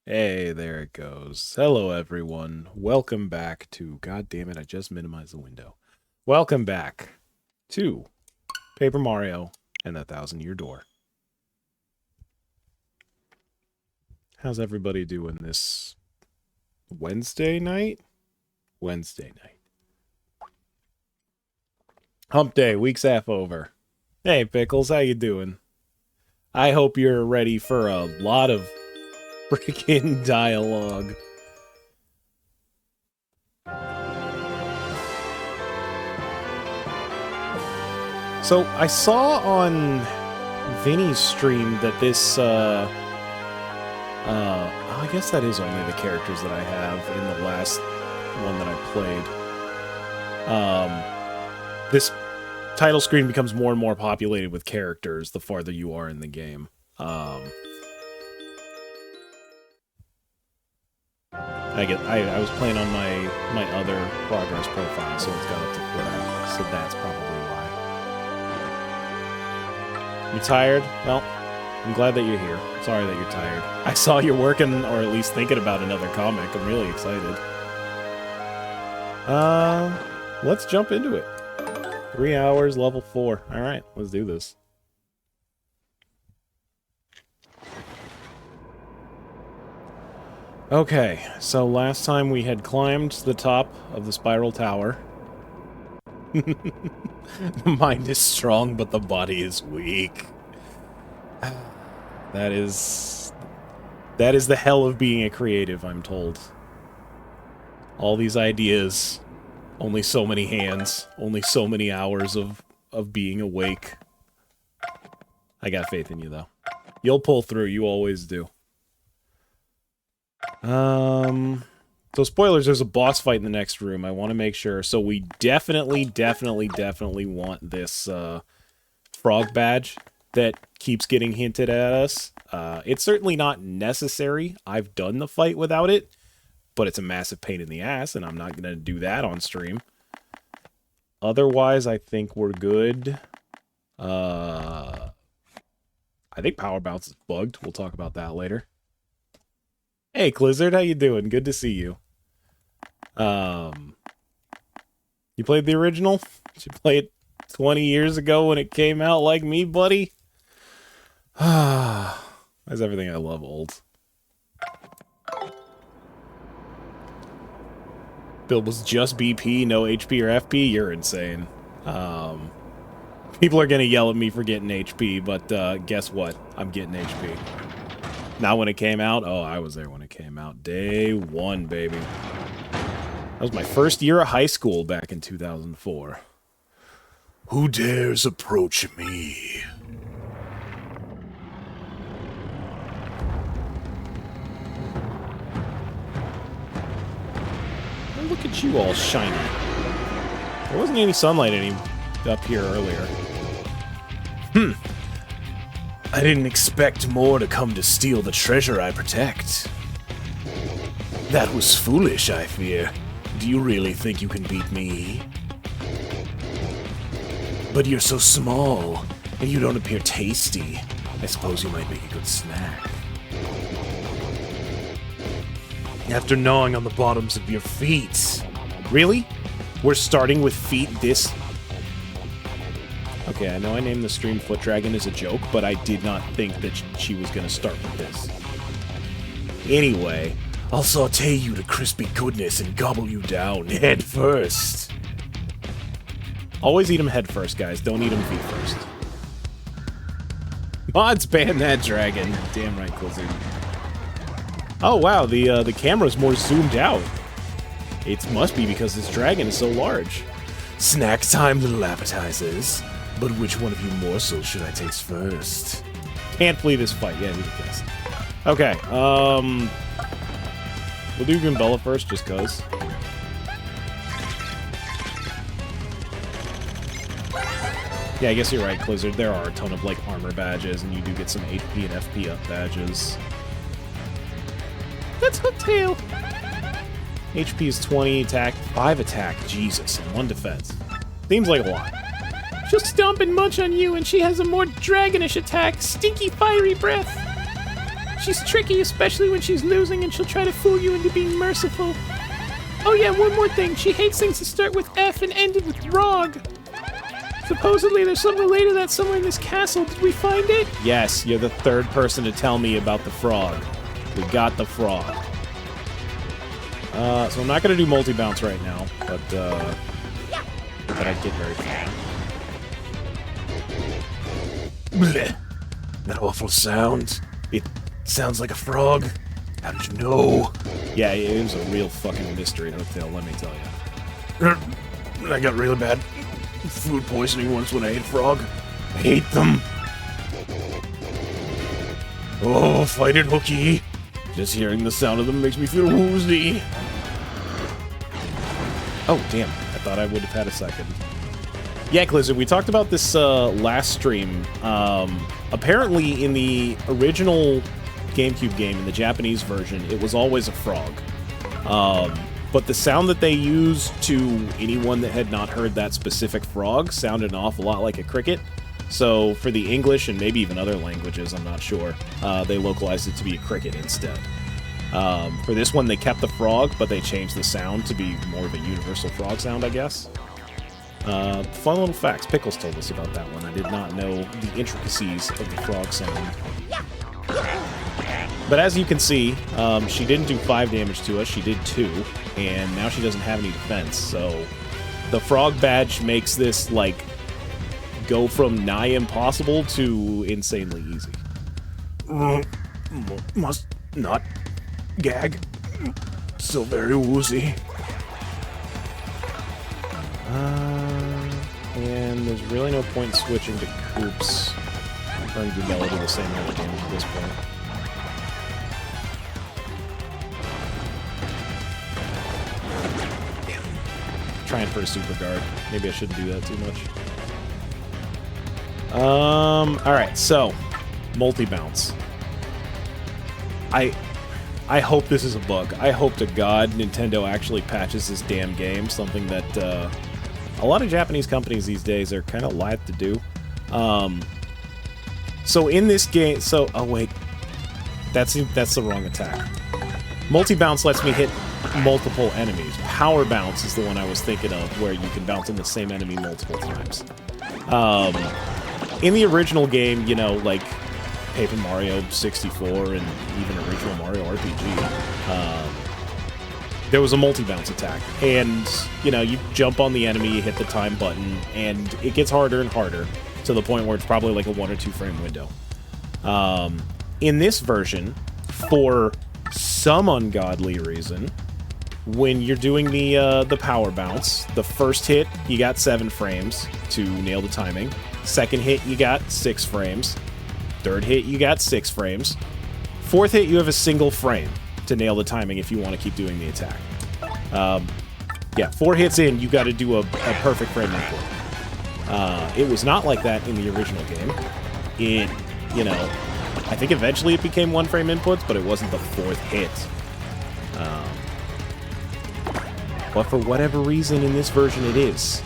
Hey, there it goes. Hello, everyone. Welcome back to... God damn it, I just minimized the window. Welcome back to Paper Mario and the Thousand-Year Door. How's everybody doing this Wednesday night? Wednesday night. Hump day, week's half over. Hey, Pickles, how you doing? I hope you're ready for a lot of freaking dialogue. So, I saw on Vinny's stream that this, I guess that is only the characters that I have in the last one that I played. This title screen becomes more and more populated with characters the farther you are in the game. I was playing on my other progress profile, so it's got up to 4 so that's probably why. You tired? Well, I'm glad that you're here. Sorry that you're tired. I saw you're working, or at least thinking about another comic. I'm really excited. Let's jump into it. 3 hours, level 4. Alright, let's do this. Okay, so last time we had climbed the top of the spiral tower. The mind is strong, but the body is weak. That is the hell of being a creative, I'm told. All these ideas, only so many hands, only so many hours of being awake. I got faith in you, though. You'll pull through, you always do. So spoilers, there's a boss fight in the next room. I want to make sure. So we definitely want this, frog badge that keeps getting hinted at us. It's certainly not necessary. I've done the fight without it, but it's a massive pain in the ass, and I'm not going to do that on stream. Otherwise, I think we're good. I think Power Bounce is bugged. We'll talk about that later. Hey, Clizzard, how you doing? Good to see you. You played the original? Did you play it 20 years ago when it came out like me, buddy? That's everything I love old. Build was just BP, no HP or FP? You're insane. People are gonna yell at me for getting HP, but guess what? I'm getting HP. Not when it came out? Oh, I was there when it came out. Day 1, baby. That was my first year of high school back in 2004. Who dares approach me? Oh, look at you all shiny. There wasn't any sunlight up here earlier. I didn't expect more to come to steal the treasure I protect. That was foolish, I fear. Do you really think you can beat me? But you're so small, and you don't appear tasty. I suppose you might make a good snack. After gnawing on the bottoms of your feet. Really? We're starting with feet this... Okay, I know I named the stream Foot Dragon as a joke, but I did not think that she was going to start with this. Anyway, I'll saute you to crispy goodness and gobble you down head first. Always eat them head first, guys. Don't eat them feet first. Mods ban that dragon. Damn right, Blizzard. Oh, wow, the camera's more zoomed out. It must be because this dragon is so large. Snack time, little appetizers. But which one of you morsels should I taste first? Can't play this fight. Yeah, we can guess. Okay, we'll do Goombella first, just cause. Yeah, I guess you're right, Clizzard. There are a ton of, like, armor badges, and you do get some HP and FP up badges. That's Hooktail! HP is 20, attack, 5 attack, Jesus, and 1 defense. Seems like a lot. She'll stomp and munch on you, and she has a more dragonish attack, stinky fiery breath. She's tricky, especially when she's losing, and she'll try to fool you into being merciful. Oh yeah, one more thing. She hates things that start with F and ended with ROG. Supposedly there's some related to that somewhere in this castle. Did we find it? Yes, you're the third person to tell me about the frog. We got the frog. So I'm not going to do multi-bounce right now, but I'd get very far. Blech. That awful sound. It sounds like a frog. How did you know? Yeah, it was a real fucking mystery hotel, let me tell you. I got really bad food poisoning once when I ate frog. I hate them. Oh, fight it, Hookie. Just hearing the sound of them makes me feel woozy. Oh, damn. I thought I would have had a second. Yeah, Blizzard, we talked about this last stream. Apparently, in the original GameCube game, in the Japanese version, it was always a frog. But the sound that they used to anyone that had not heard that specific frog sounded an awful lot like a cricket. So for the English and maybe even other languages, I'm not sure, they localized it to be a cricket instead. For this one, they kept the frog, but they changed the sound to be more of a universal frog sound, I guess. Fun little facts. Pickles told us about that one. I did not know the intricacies of the frog sound. But as you can see, she didn't do 5 damage to us, she did 2, and now she doesn't have any defense, so the frog badge makes this, like, go from nigh impossible to insanely easy. Must not gag. Still very woozy. And there's really no point in switching to Koops. Or Gubella do the same amount of damage at this point. Trying for a super guard. Maybe I shouldn't do that too much. Alright, so multi-bounce. I hope this is a bug. I hope to God Nintendo actually patches this damn game, something that a lot of Japanese companies these days are kind of live to do. So in this game, oh wait, that's the wrong attack. Multi-bounce lets me hit multiple enemies. Power bounce is the one I was thinking of, where you can bounce on the same enemy multiple times. In the original game, you know, like Paper Mario 64 and even original Mario RPG, there was a multi-bounce attack. And, you know, you jump on the enemy, you hit the time button, and it gets harder and harder to the point where it's probably like a 1 or 2 frame window. In this version, for some ungodly reason, when you're doing the power bounce, the first hit, you got 7 frames to nail the timing. Second hit, you got 6 frames. Third hit, you got 6 frames. Fourth hit, you have a single frame to nail the timing if you want to keep doing the attack. Yeah, 4 hits in, you got to do a perfect frame input. It was not like that in the original game. It, you know, I think eventually it became 1 frame inputs, but it wasn't the 4th hit. But for whatever reason, in this version, it is.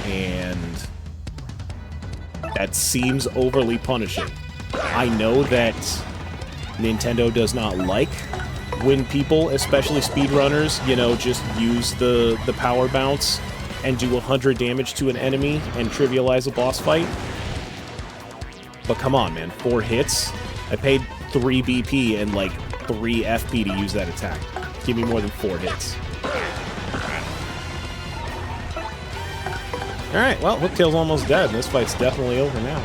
And that seems overly punishing. I know that Nintendo does not like when people, especially speedrunners, you know, just use the power bounce and do 100 damage to an enemy and trivialize a boss fight. But come on, man, 4 hits? I paid 3 BP and like 3 FP to use that attack. Give me more than 4 hits. Alright, well, Hooktail's almost dead. This fight's definitely over now.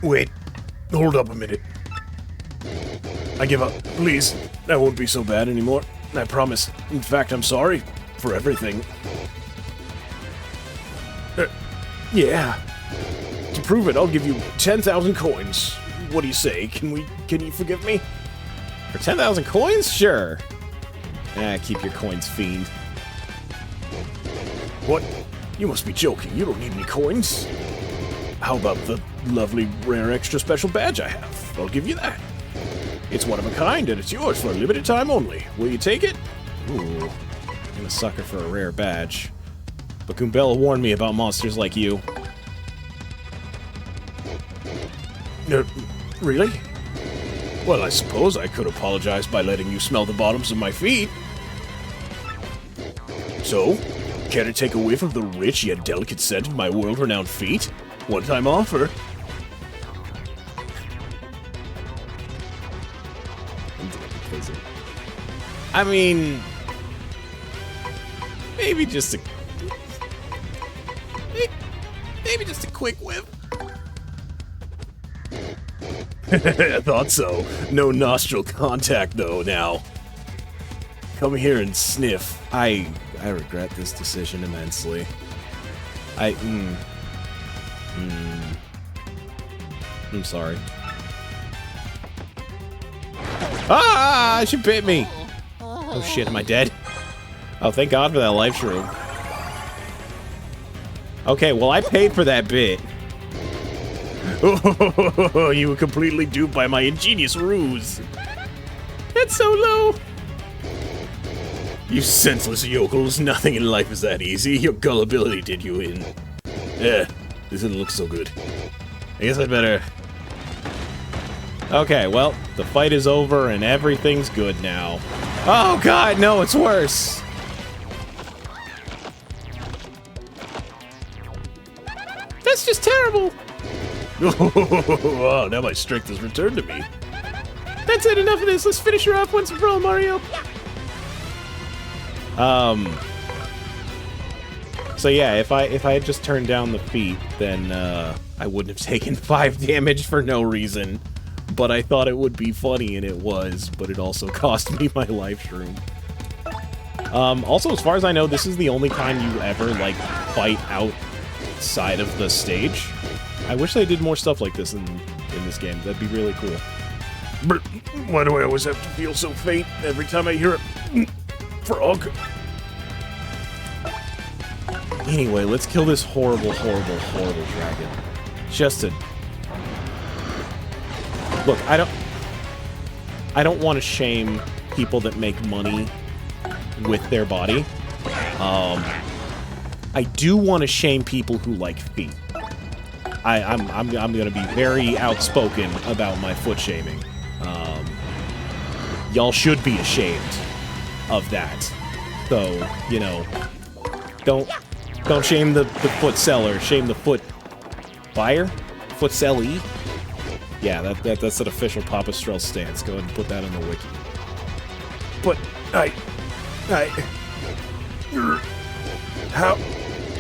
Wait. Hold up a minute. I give up. Please. That won't be so bad anymore. I promise. In fact, I'm sorry for everything. Yeah. To prove it, I'll give you 10,000 coins. What do you say? Can you forgive me? For 10,000 coins? Sure. Keep your coins, fiend. What? You must be joking. You don't need any coins. How about the lovely, rare, extra special badge I have? I'll give you that. It's one of a kind, and it's yours for a limited time only. Will you take it? Ooh. I'm a sucker for a rare badge. But Goombella warned me about monsters like you. Really? Well, I suppose I could apologize by letting you smell the bottoms of my feet. So, care to take a whiff of the rich yet delicate scent of my world-renowned feet? One-time offer. I mean, maybe just a quick whiff. I thought so. No nostril contact, though, now. Come here and sniff. I regret this decision immensely. I'm sorry. Ah! She bit me! Oh shit, am I dead? Oh, thank God for that life shroom. Okay, well, I paid for that bit. Oh, you were completely duped by my ingenious ruse. That's so low. You senseless yokels, nothing in life is that easy. Your gullibility did you in. This doesn't look so good. I guess I'd better... Okay, well, the fight is over and everything's good now. Oh God, no, it's worse. That's just terrible. Oh, now my strength has returned to me. That's it, enough of this. Let's finish her off once and for all, Mario. So yeah, if I had just turned down the feet, then I wouldn't have taken 5 damage for no reason. But I thought it would be funny, and it was, but it also cost me my life shroom. Also, as far as I know, this is the only time you ever, like, fight outside of the stage. I wish they did more stuff like this in this game. That'd be really cool. But why do I always have to feel so faint every time I hear a frog? Anyway, let's kill this horrible, horrible, horrible dragon. Just to... Look, I don't want to shame people that make money with their body. I do want to shame people who like feet. I'm gonna be very outspoken about my foot shaming. Y'all should be ashamed of that. So, you know, don't shame the foot seller, shame the foot buyer, foot sellee. Yeah, that's an official Papa Strel stance. Go ahead and put that on the wiki. But how?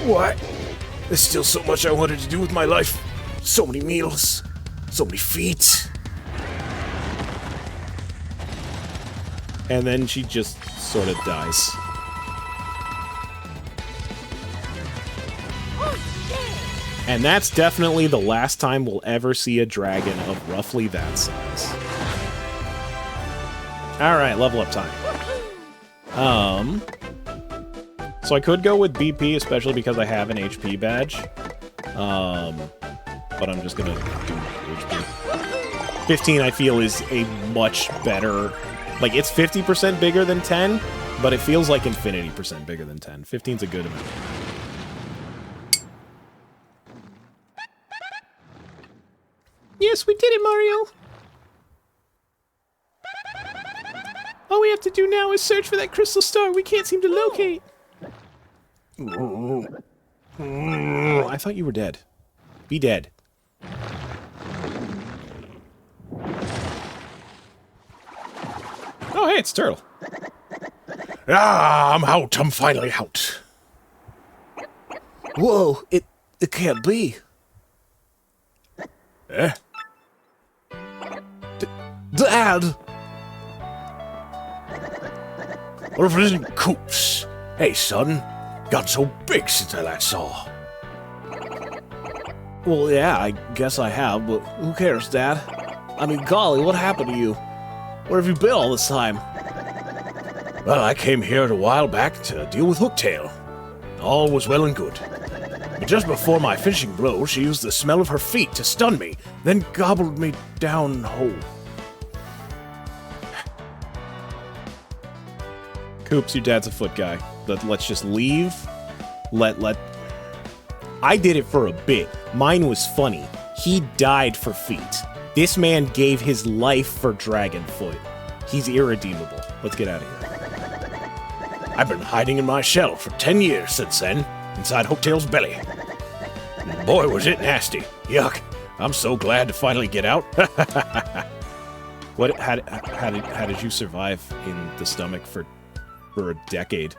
What? There's still so much I wanted to do with my life. So many meals, so many feet. And then she just sort of dies. And that's definitely the last time we'll ever see a dragon of roughly that size. Alright, level up time. So I could go with BP, especially because I have an HP badge. But I'm just gonna do HP. 15, I feel, is a much better... Like, it's 50% bigger than 10, but it feels like infinity % bigger than 10. 15's a good amount. Yes, we did it, Mario! All we have to do now is search for that crystal star we can't seem to locate. I thought you were dead. Be dead. Oh, hey, it's Turtle. Ah, I'm out. I'm finally out. Whoa, it can't be. Eh? Dad! What if it isn't Coops? Hey, son. Got so big since I last saw. Well, yeah, I guess I have, but who cares, Dad? I mean, golly, what happened to you? Where have you been all this time? Well, I came here a while back to deal with Hooktail. All was well and good. But just before my finishing blow, she used the smell of her feet to stun me, then gobbled me down whole. Coops, your dad's a foot guy. Let's just leave. I did it for a bit. Mine was funny. He died for feet. This man gave his life for Dragonfoot. He's irredeemable. Let's get out of here. I've been hiding in my shell for 10 years since then, inside Hooktail's belly. And boy, was it nasty. Yuck. I'm so glad to finally get out. How did you survive in the stomach for a decade?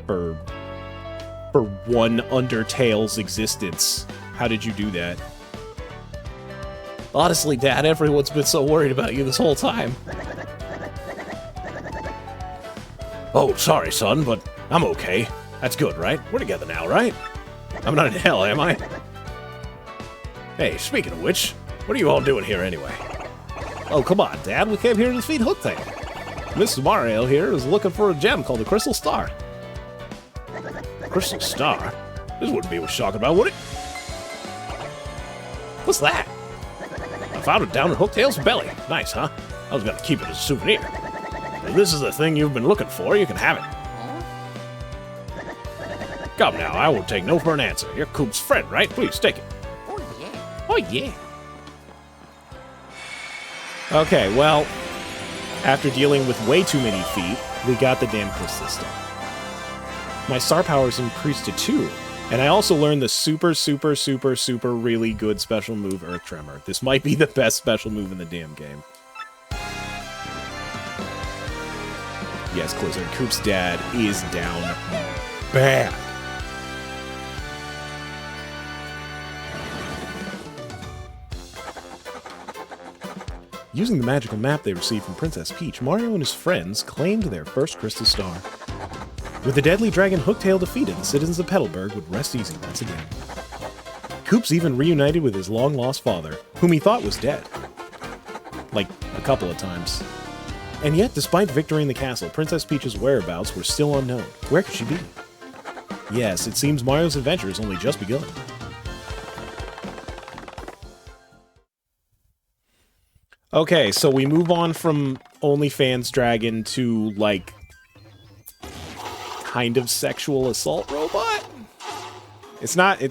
For one Undertale's existence. How did you do that? Honestly, Dad, everyone's been so worried about you this whole time. Oh, sorry, son, but I'm okay. That's good, right? We're together now, right? I'm not in hell, am I? Hey, speaking of which, what are you all doing here anyway? Oh, come on, Dad, we came here to defeat Hooktail. Mr. Mario here is looking for a gem called the Crystal Star. Crystal Star? This wouldn't be what you're talking about, would it? What's that? I found it down in Hooktail's belly. Nice, huh? I was gonna keep it as a souvenir. If this is the thing you've been looking for, you can have it. Come now, I won't take no for an answer. You're Coop's friend, right? Please, take it. Oh, yeah. Oh, yeah. Okay, well, after dealing with way too many feet, we got the damn Crystal Star. My star powers increased to 2, and I also learned the super really good special move, Earth Tremor. This might be the best special move in the damn game. Yes, Clizzard, Coop's dad is down bad. Using the magical map they received from Princess Peach, Mario and his friends claimed their first Crystal Star. With the deadly dragon Hooktail defeated, the citizens of Petalburg would rest easy once again. Koops even reunited with his long-lost father, whom he thought was dead. Like, a couple of times. And yet, despite victory in the castle, Princess Peach's whereabouts were still unknown. Where could she be? Yes, it seems Mario's adventure has only just begun. Okay, so we move on from OnlyFans Dragon to, like, kind of sexual assault robot? It's not...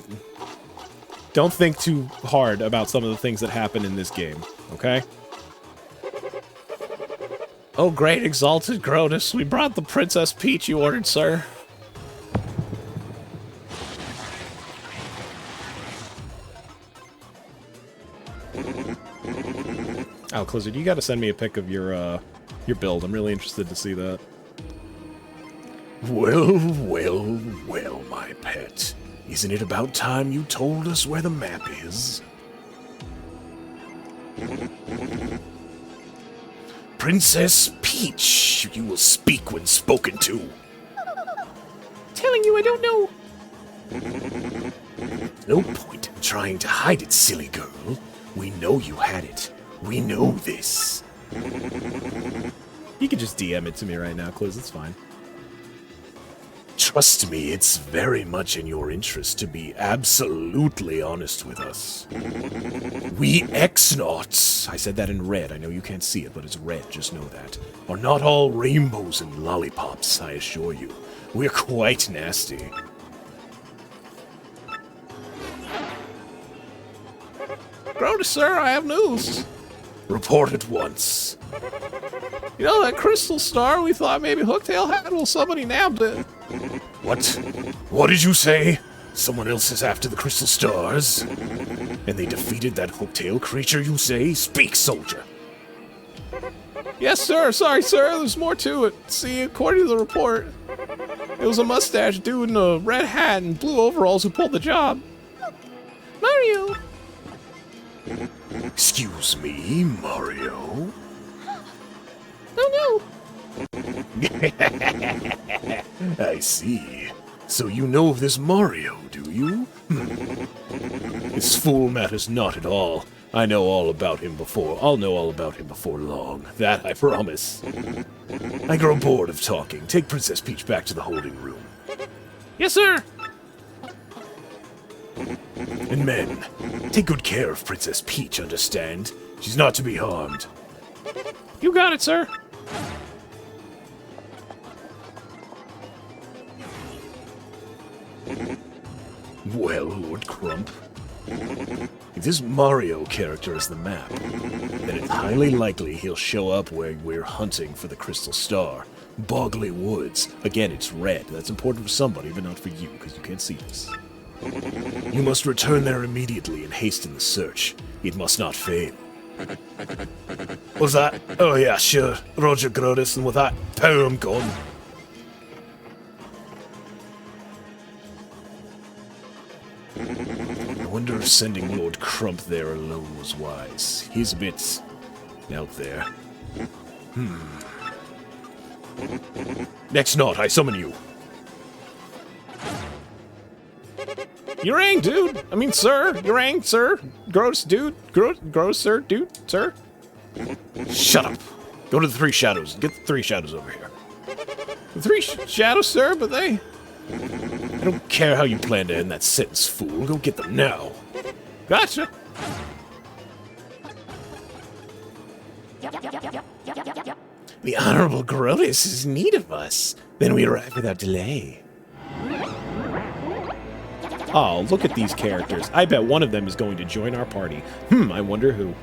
Don't think too hard about some of the things that happen in this game, okay? Oh, great, exalted Grodus, we brought the Princess Peach you ordered, sir. Oh, Clizzard, you gotta send me a pic of your build. I'm really interested to see that. Well, well, well, my pet. Isn't it about time you told us where the map is? Princess Peach, you will speak when spoken to. Telling you I don't know. No point in trying to hide it, silly girl. We know you had it. We know this. You can just DM it to me right now, Cliz. It's fine. Trust me, it's very much in your interest to be absolutely honest with us. We X-Nauts, I said that in red, I know you can't see it, but it's red, just know that, are not all rainbows and lollipops, I assure you. We're quite nasty. Grodus, sir, I have news. Report at once. You know that crystal star we thought maybe Hooktail had? Well, somebody nabbed it. What? What did you say? Someone else is after the crystal stars? And they defeated that Hooktail creature, you say? Speak, soldier. Yes, sir. Sorry, sir. There's more to it. See, according to the report, it was a mustache dude in a red hat and blue overalls who pulled the job. Mario! Excuse me, Mario? Oh, no. I see. So you know of this Mario, do you? This fool matters not at all. I know all about him before. I'll know all about him before long. That I promise. I grow bored of talking. Take Princess Peach back to the holding room. Yes, sir. And men, take good care of Princess Peach, understand? She's not to be harmed. You got it, sir. Well, Lord Crump, If this Mario character is the map, then it's highly likely he'll show up where we're hunting for the Crystal Star. Bogley Woods. Again, it's red. That's important for somebody, but not for you, because you can't see this. You must return there immediately and hasten the search. It must not fail. What's that? Oh yeah, sure. Roger Grodus, and with that, power I'm gone. I wonder if sending Lord Crump there alone was wise. He's a bit out there. Next knot, I summon you. Yang, dude! I mean, sir! Yang, sir! Gross, dude! Gross, sir! Dude, sir! Shut up! Go to the three shadows. Get the three shadows over here. The three shadows, sir, but they... I don't care how you plan to end that sentence, fool. Go get them now. Gotcha! The Honorable Grodus is in need of us. Then we arrive without delay. Oh, look at these characters. I bet one of them is going to join our party. I wonder who.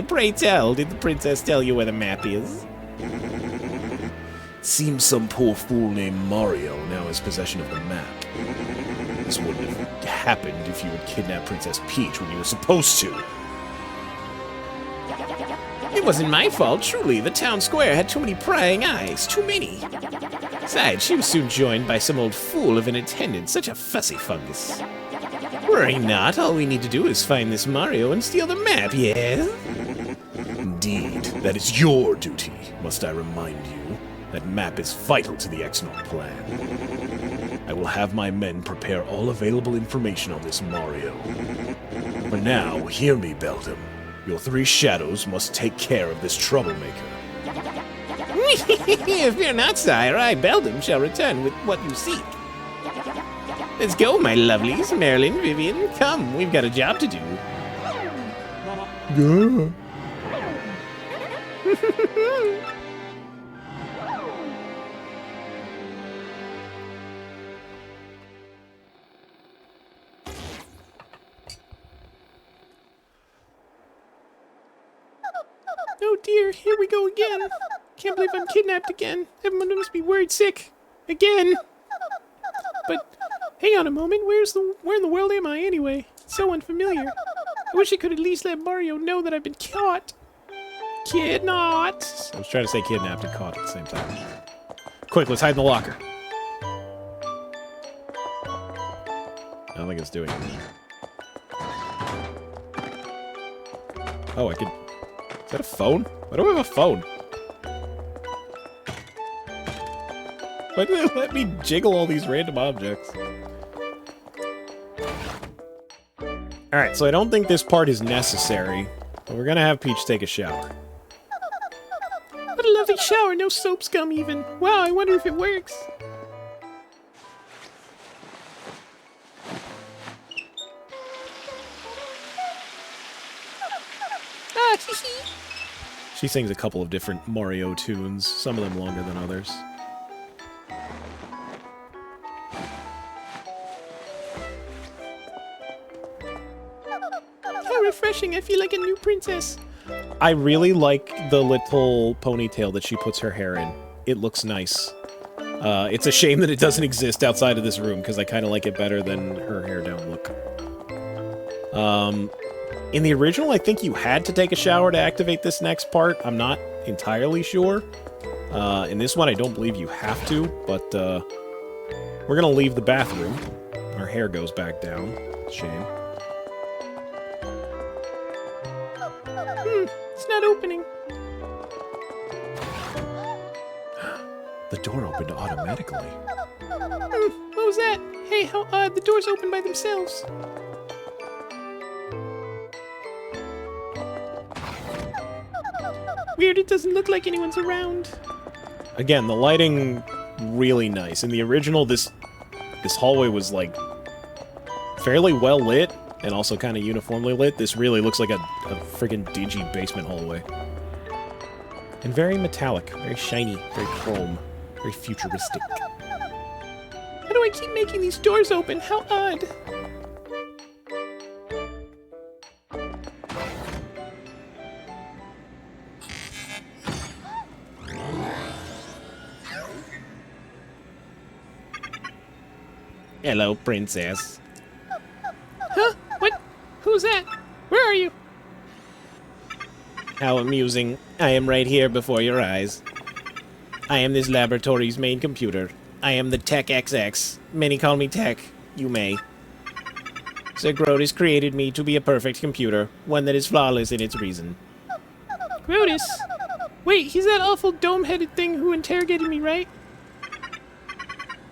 Pray tell, did the princess tell you where the map is? Seems some poor fool named Mario now has possession of the map. This wouldn't have happened if you had kidnapped Princess Peach when you were supposed to. It wasn't my fault, truly. The town square had too many prying eyes. Too many. Besides, she was soon joined by some old fool of an attendant. Such a fussy fungus. Worry not. All we need to do is find this Mario and steal the map, yes? Indeed. That is your duty, must I remind you. That map is vital to the X-Naught plan. I will have my men prepare all available information on this Mario. For now, hear me, Beldam. Your three shadows must take care of this troublemaker. Fear not, sire. I, Beldam, shall return with what you seek. Let's go, my lovelies. Marilyn, Vivian, come. We've got a job to do. Yeah. Oh dear, here we go again. Can't believe I'm kidnapped again. Everyone must be worried sick. Again. But, hang on a moment, where in the world am I anyway? It's so unfamiliar. I wish I could at least let Mario know that I've been caught. Kidnapped. I was trying to say kidnapped and caught at the same time. Quick, let's hide in the locker. I don't think it's doing it. Oh, I could... Is that a phone? Why do I have a phone? Why do they let me jiggle all these random objects? Alright, so I don't think this part is necessary, but we're gonna have Peach take a shower. What a lovely shower, no soap scum even. Wow, I wonder if it works. Ah, hee hee. She sings a couple of different Mario tunes, some of them longer than others. How refreshing, I feel like a new princess. I really like the little ponytail that she puts her hair in. It looks nice. It's a shame that it doesn't exist outside of this room, because I kind of like it better than her hair down look. In the original, I think you had to take a shower to activate this next part. I'm not entirely sure. In this one, I don't believe you have to, but we're gonna leave the bathroom. Our hair goes back down. Shame. It's not opening. The door opened automatically. What was that? Hey, how odd, the doors open by themselves. Weird, it doesn't look like anyone's around. Again, the lighting really nice. In the original, this hallway was like fairly well lit and also kind of uniformly lit. This really looks like a friggin' dingy basement hallway. And very metallic, very shiny, very chrome, very futuristic. How do I keep making these doors open? How odd. Hello, princess. Huh? What? Who's that? Where are you? How amusing. I am right here before your eyes. I am this laboratory's main computer. I am the Tech XX. Many call me Tech. You may. Sir Grotus created me to be a perfect computer, one that is flawless in its reason. Grotus? Wait, he's that awful dome-headed thing who interrogated me, right?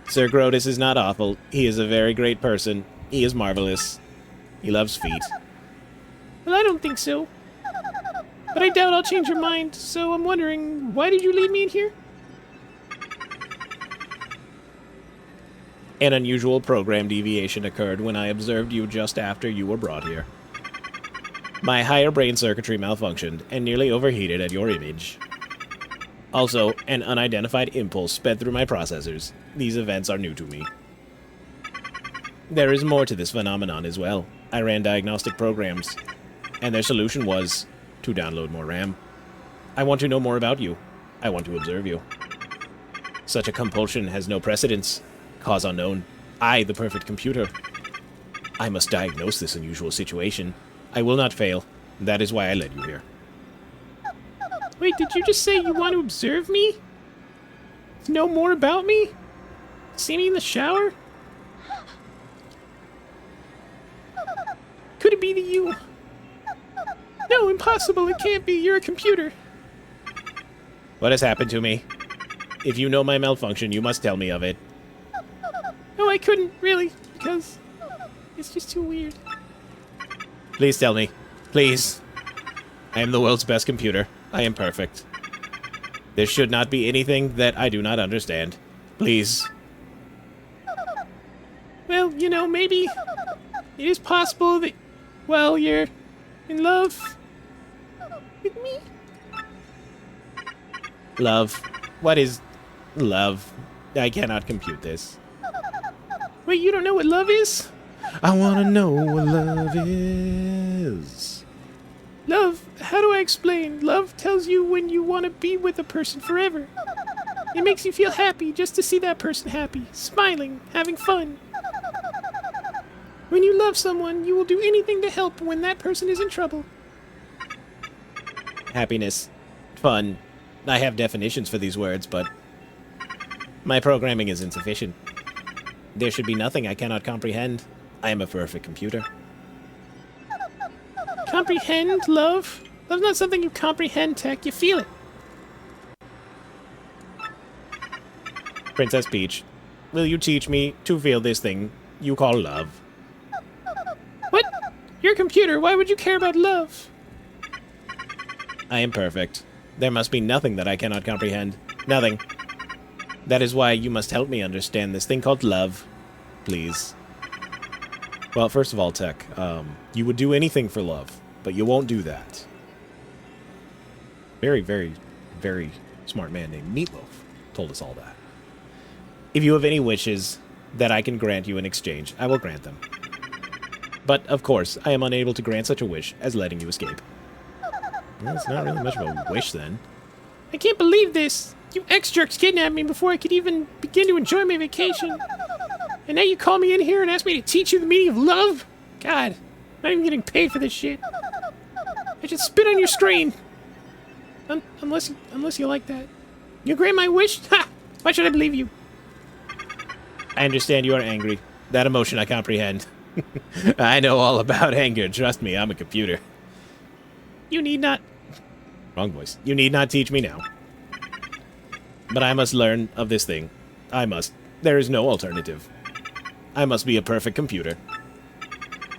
Sir Grotus is not awful. He is a very great person. He is marvelous. He loves feet. Well, I don't think so. But I doubt I'll change your mind, so I'm wondering, why did you lead me in here? An unusual program deviation occurred when I observed you just after you were brought here. My higher brain circuitry malfunctioned and nearly overheated at your image. Also, an unidentified impulse sped through my processors. These events are new to me. There is more to this phenomenon as well. I ran diagnostic programs, and their solution was to download more RAM. I want to know more about you. I want to observe you. Such a compulsion has no precedence. Cause unknown. I, the perfect computer. I must diagnose this unusual situation. I will not fail. That is why I led you here. Wait, did you just say you want to observe me? To know more about me? See me in the shower? Could it be that you... No, impossible, it can't be. You're a computer. What has happened to me? If you know my malfunction, you must tell me of it. No, I couldn't, really, because it's just too weird. Please tell me. Please. I am the world's best computer. I am perfect. There should not be anything that I do not understand. Please. Well, you know, maybe it is possible that, well, you're in love with me? Love. What is love? I cannot compute this. Wait, you don't know what love is? I want to know what love is. Love, how do I explain? Love tells you when you want to be with a person forever. It makes you feel happy just to see that person happy, smiling, having fun. When you love someone, you will do anything to help when that person is in trouble. Happiness. Fun. I have definitions for these words, but my programming is insufficient. There should be nothing I cannot comprehend. I am a perfect computer. Comprehend love? Love's not something you comprehend, Tech. You feel it. Princess Peach, will you teach me to feel this thing you call love? What? You're a computer. Why would you care about love? I am perfect. There must be nothing that I cannot comprehend. Nothing. That is why you must help me understand this thing called love. Please. Well, first of all, Tech, you would do anything for love, but you won't do that. Very, very, very smart man named Meatloaf told us all that. If you have any wishes that I can grant you in exchange, I will grant them. But, of course, I am unable to grant such a wish as letting you escape. Well, it's not really much of a wish, then. I can't believe this. You ex-jerks kidnapped me before I could even begin to enjoy my vacation. And now you call me in here and ask me to teach you the meaning of love? God, I'm not even getting paid for this shit. I should spit on your screen. Unless you like that. You grant my wish? Ha! Why should I believe you? I understand you are angry. That emotion I comprehend. I know all about anger. Trust me, I'm a computer. You need not... Wrong voice. You need not teach me now. But I must learn of this thing. I must. There is no alternative. I must be a perfect computer.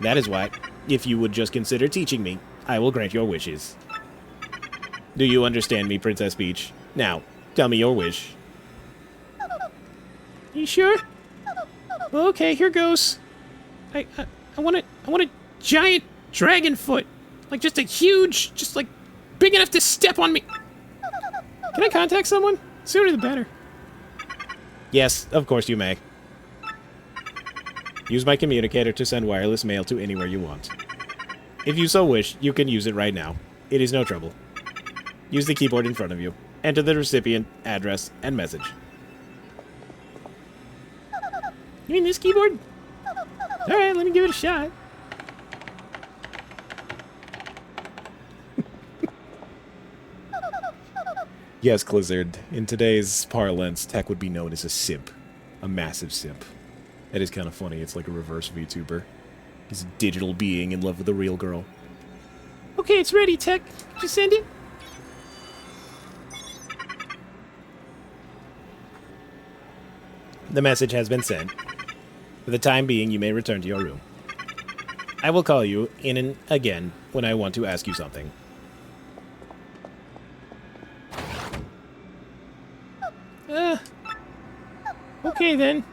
That is why, if you would just consider teaching me, I will grant your wishes. Do you understand me, Princess Peach? Now, tell me your wish. You sure? Well, okay, here goes. I want a giant dragon foot. Like just a huge, just like big enough to step on me. Can I contact someone? Sooner the better. Yes, of course you may. Use my communicator to send wireless mail to anywhere you want. If you so wish, you can use it right now. It is no trouble. Use the keyboard in front of you. Enter the recipient, address, and message. You mean this keyboard? Alright, let me give it a shot. Yes, Clizzard. In today's parlance, Tech would be known as a simp. A massive simp. That is kind of funny. It's like a reverse VTuber. He's a digital being in love with a real girl. Okay, it's ready, Tech. Did you send it? The message has been sent. For the time being, you may return to your room. I will call you in and again when I want to ask you something. Okay then.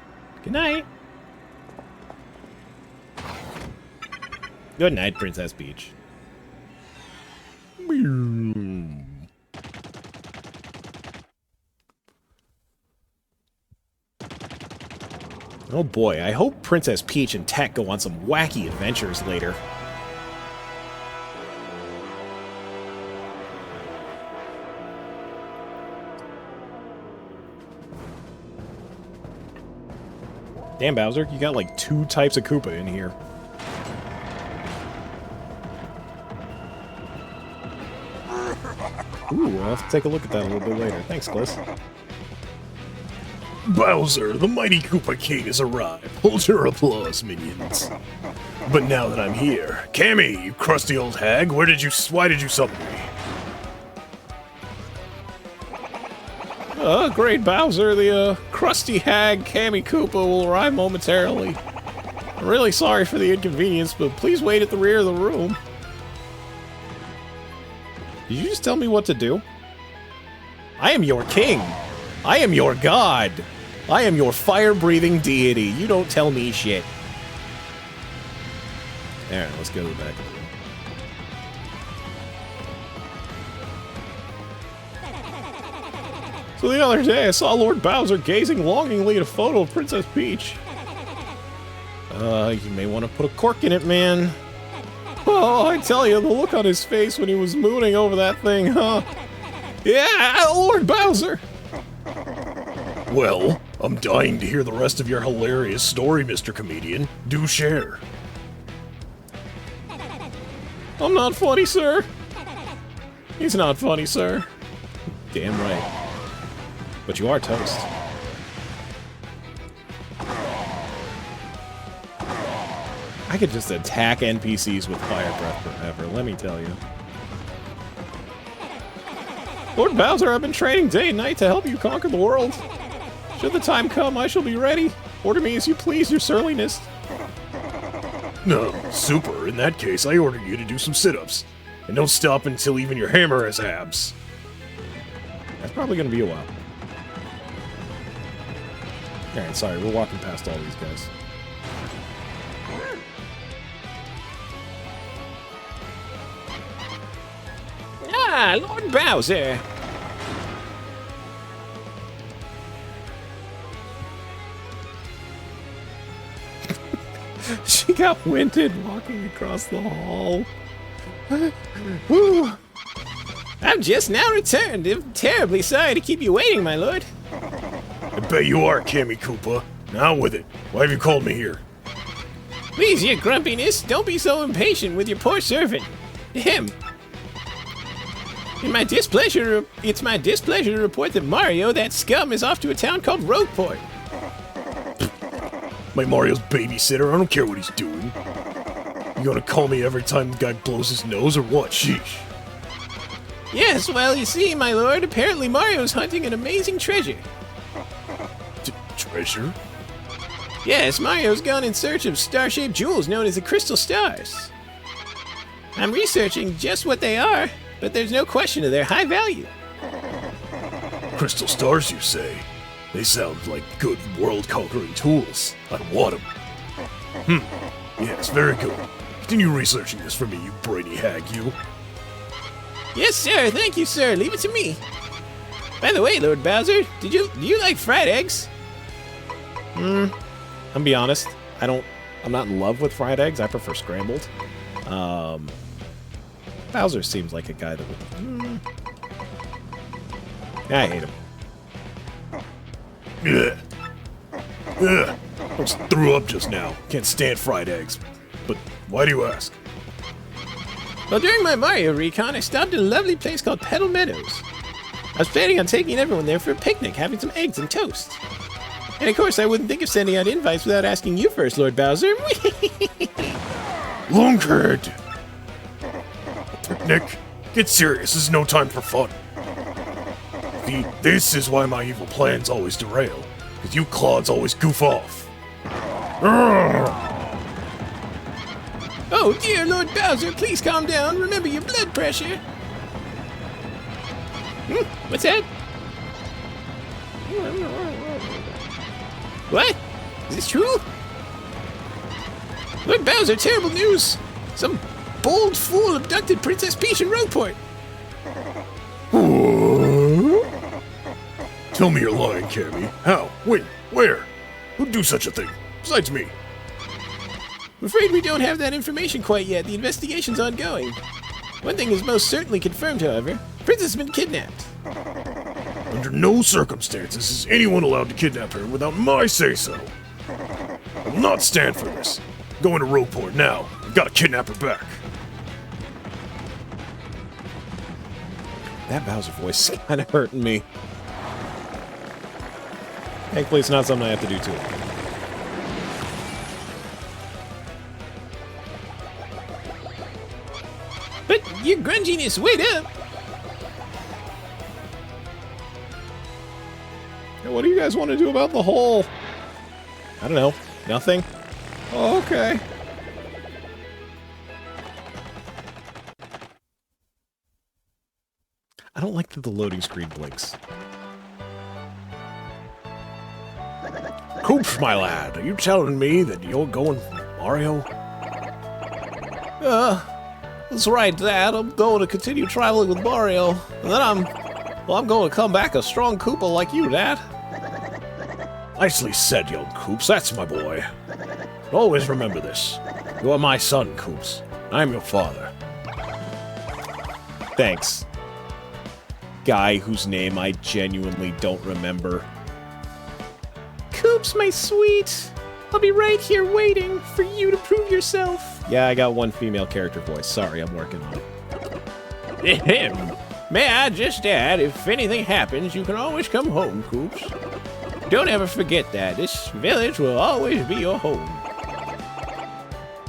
Good night. Good night, Princess Peach. Oh boy, I hope Princess Peach and Tech go on some wacky adventures later. Damn, Bowser, you got like 2 types of Koopa in here. Ooh, I'll have to take a look at that a little bit later. Thanks, Cliss. Bowser, the mighty Koopa King has arrived. Hold your applause, minions. But now that I'm here, Cammy, you crusty old hag, why did you summon me? Great Bowser, the crusty hag Cammy Koopa will arrive momentarily. I'm really sorry for the inconvenience, but please wait at the rear of the room. Did you just tell me what to do? I am your king. I am your god. I am your fire-breathing deity. You don't tell me shit. Alright, let's go to the back of the room. So the other day, I saw Lord Bowser gazing longingly at a photo of Princess Peach. You may want to put a cork in it, man. Oh, I tell you, the look on his face when he was mooning over that thing, huh? Yeah, Lord Bowser! Well, I'm dying to hear the rest of your hilarious story, Mr. Comedian. Do share. I'm not funny, sir. He's not funny, sir. Damn right. But you are toast. I could just attack NPCs with fire breath forever, let me tell you. Lord Bowser, I've been training day and night to help you conquer the world. Should the time come, I shall be ready. Order me as you please, your surliness. No, super. In that case, I order you to do some sit-ups. And don't stop until even your hammer has abs. That's probably going to be a while. Alright, sorry, we're walking past all these guys. Ah, Lord Bowser. She got winded walking across the hall. Woo. I've just now returned. I'm terribly sorry to keep you waiting, my lord. I bet you are, Cammy Koopa. Now with it. Why have you called me here? Please, your grumpiness, don't be so impatient with your poor servant. Him. It's my displeasure to report that Mario, that scum, is off to a town called Rogueport. My Mario's babysitter, I don't care what he's doing. You gonna call me every time the guy blows his nose or what? Sheesh. Yes, well, you see, my lord, apparently Mario's hunting an amazing treasure. Treasure? Yes, Mario's gone in search of star-shaped jewels known as the Crystal Stars. I'm researching just what they are, but there's no question of their high value. Crystal stars, you say? They sound like good world-conquering tools. I want them. Yes, very good. Continue researching this for me, you brainy hag, you. Yes, sir. Thank you, sir. Leave it to me. By the way, Lord Bowser, do you like fried eggs? I'm be honest, I'm not in love with fried eggs. I prefer scrambled. Bowser seems like a guy that would. I hate him. Ugh. Ugh. Almost threw up just now. Can't stand fried eggs. But why do you ask? Well, during my Mario recon, I stopped at a lovely place called Petal Meadows. I was planning on taking everyone there for a picnic, having some eggs and toast. And of course, I wouldn't think of sending out invites without asking you first, Lord Bowser. Lunkard! Picnic? Get serious, this is no time for fun. See, this is why my evil plans always derail. Because you clods always goof off. Urgh. Oh dear, Lord Bowser, please calm down. Remember your blood pressure. What's that? What? Is this true? Lord Bowser, terrible news! Some bold fool abducted Princess Peach in Rogueport. Tell me you're lying, Cammy. How? When? Where? Who'd do such a thing? Besides me. I'm afraid we don't have that information quite yet. The investigation's ongoing. One thing is most certainly confirmed, however. Princess has been kidnapped. Under no circumstances is anyone allowed to kidnap her without my say-so. I will not stand for this. Going to Rogueport now. I've got to kidnap her back. That Bowser voice is kind of hurting me. Thankfully, it's not something I have to do too often. But your grunginess, wait up! Hey, what do you guys want to do about the hole? I don't know. Nothing? Oh, okay. I don't like that the loading screen blinks. Coops, my lad, are you telling me that you're going for Mario? That's right, Dad. I'm going to continue traveling with Mario. And then I'm going to come back a strong Koopa like you, Dad. Nicely said, young Coops. That's my boy. But always remember this. You are my son, Coops. I'm your father. Thanks. Guy whose name I genuinely don't remember. Koops, my sweet. I'll be right here waiting for you to prove yourself. Yeah, I got one female character voice. Sorry, I'm working on it. May I just add, if anything happens, you can always come home, Koops. Don't ever forget that. This village will always be your home.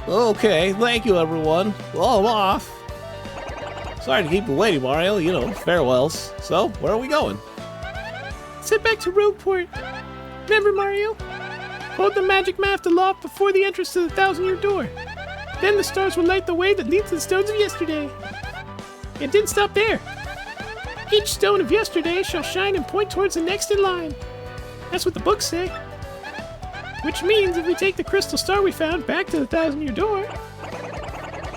Okay, thank you, everyone. Well, I'm off. Sorry to keep you waiting, Mario. You know, farewells. So, where are we going? Let's head back to Rogueport. Remember, Mario? Hold the magic map aloft before the entrance to the 1,000-year door. Then the stars will light the way that leads to the stones of yesterday. It didn't stop there. Each stone of yesterday shall shine and point towards the next in line. That's what the books say. Which means if we take the crystal star we found back to the 1,000-year door...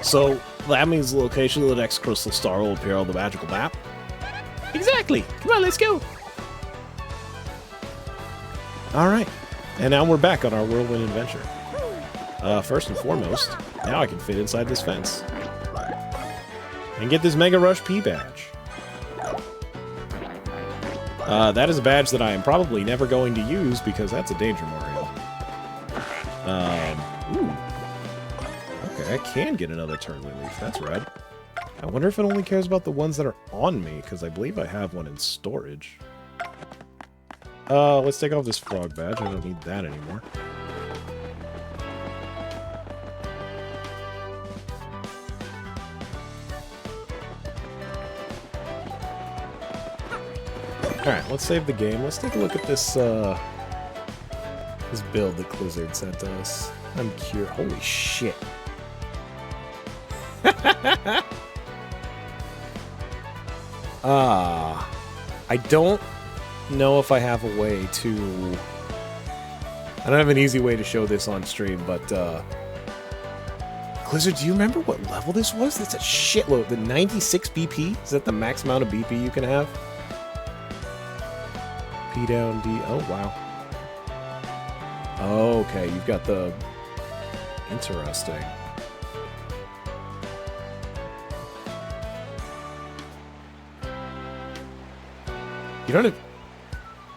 So, that means the location of the next crystal star will appear on the magical map? Exactly! Come on, let's go! Alright. And now we're back on our whirlwind adventure. First and foremost, now I can fit inside this fence. And get this Mega Rush P badge. That is a badge that I am probably never going to use because that's a Danger Mario. Ooh. Okay, I can get another Turley Leaf. That's red. I wonder if it only cares about the ones that are on me, because I believe I have one in storage. Let's take off this frog badge. I don't need that anymore. Alright, let's save the game. Let's take a look at this, this build that Blizzard sent us. I'm curious. Holy shit. I don't know if I have a way to... I don't have an easy way to show this on stream, but, Blizzard, do you remember what level this was? That's a shitload. The 96 BP? Is that the max amount of BP you can have? P down, D... Oh, wow. Okay, you've got the... Interesting. You don't have...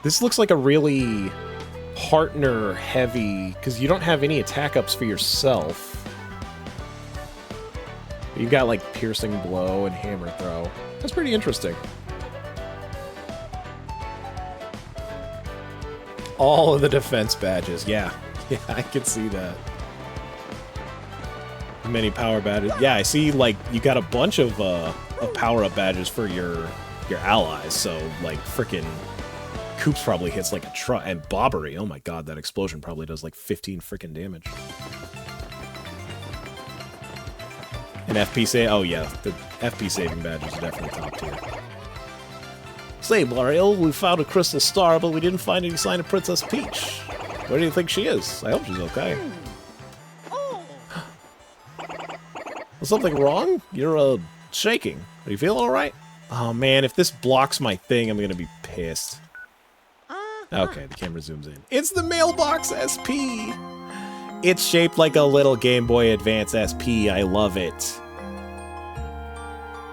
This looks like a really partner heavy, because you don't have any attack ups for yourself. You've got like piercing blow and hammer throw. That's pretty interesting. All of the defense badges, yeah. Yeah, I can see that. Many power badges. Yeah, I see, like, you got a bunch of power-up badges for your allies, so, like, frickin' Koops probably hits like a truck. And Bobbery, oh my god, that explosion probably does like 15 frickin' damage. And FP save, oh yeah, the FP saving badges are definitely top tier. Say, Mario, we found a crystal star, but we didn't find any sign of Princess Peach. Where do you think she is? I hope she's okay. Was something wrong? You're, shaking. Are you feeling alright? Oh man, if this blocks my thing, I'm gonna be pissed. Okay, the camera zooms in. It's the Mailbox SP! It's shaped like a little Game Boy Advance SP. I love it.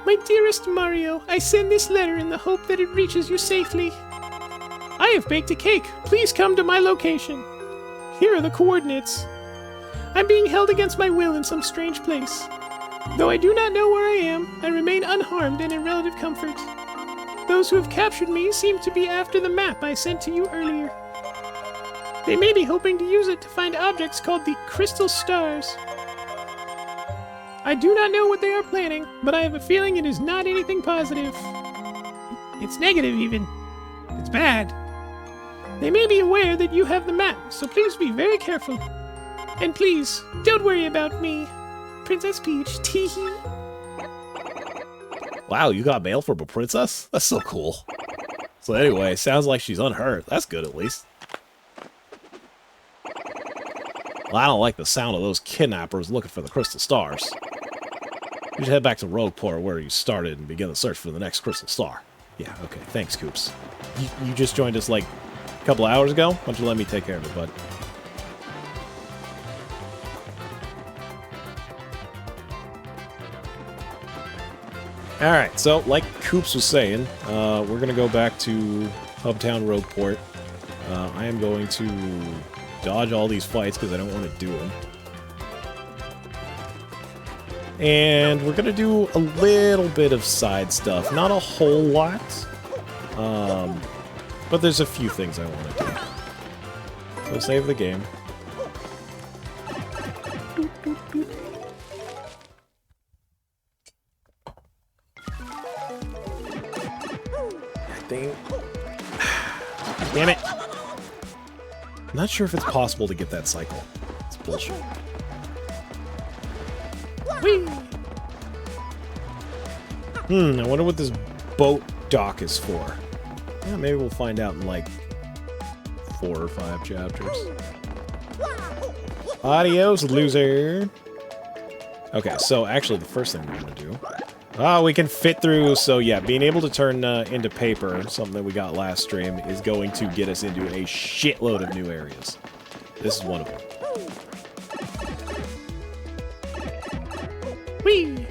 My dearest Mario, I send this letter in the hope that it reaches you safely. I have baked a cake. Please come to my location. Here are the coordinates. I'm being held against my will in some strange place. Though I do not know where I am, I remain unharmed and in relative comfort. Those who have captured me seem to be after the map I sent to you earlier. They may be hoping to use it to find objects called the Crystal Stars. I do not know what they are planning, but I have a feeling it is not anything positive. It's negative, even. It's bad. They may be aware that you have the map, so please be very careful. And please, don't worry about me. Princess Peach, teehee. Wow, you got mail from a princess? That's so cool. So anyway, sounds like she's unhurt. That's good, at least. Well, I don't like the sound of those kidnappers looking for the crystal stars. You should head back to Rogueport where you started and begin the search for the next crystal star. Yeah, okay, thanks, Koops. You just joined us like a couple hours ago? Why don't you let me take care of it, bud? Alright, so like Koops was saying, we're going to go back to Hubtown Rogueport. I am going to dodge all these fights because I don't want to do them. And we're going to do a little bit of side stuff. Not a whole lot. But there's a few things I want to do. So save the game. Damn it! I'm not sure if it's possible to get that cycle. It's bullshit. Whee! I wonder what this boat dock is for. Yeah, maybe we'll find out in like 4 or 5 chapters. Adios, loser! Okay, so actually the first thing we're gonna do... Oh, we can fit through, so yeah, being able to turn into paper, something that we got last stream, is going to get us into a shitload of new areas. This is one of them. Whee!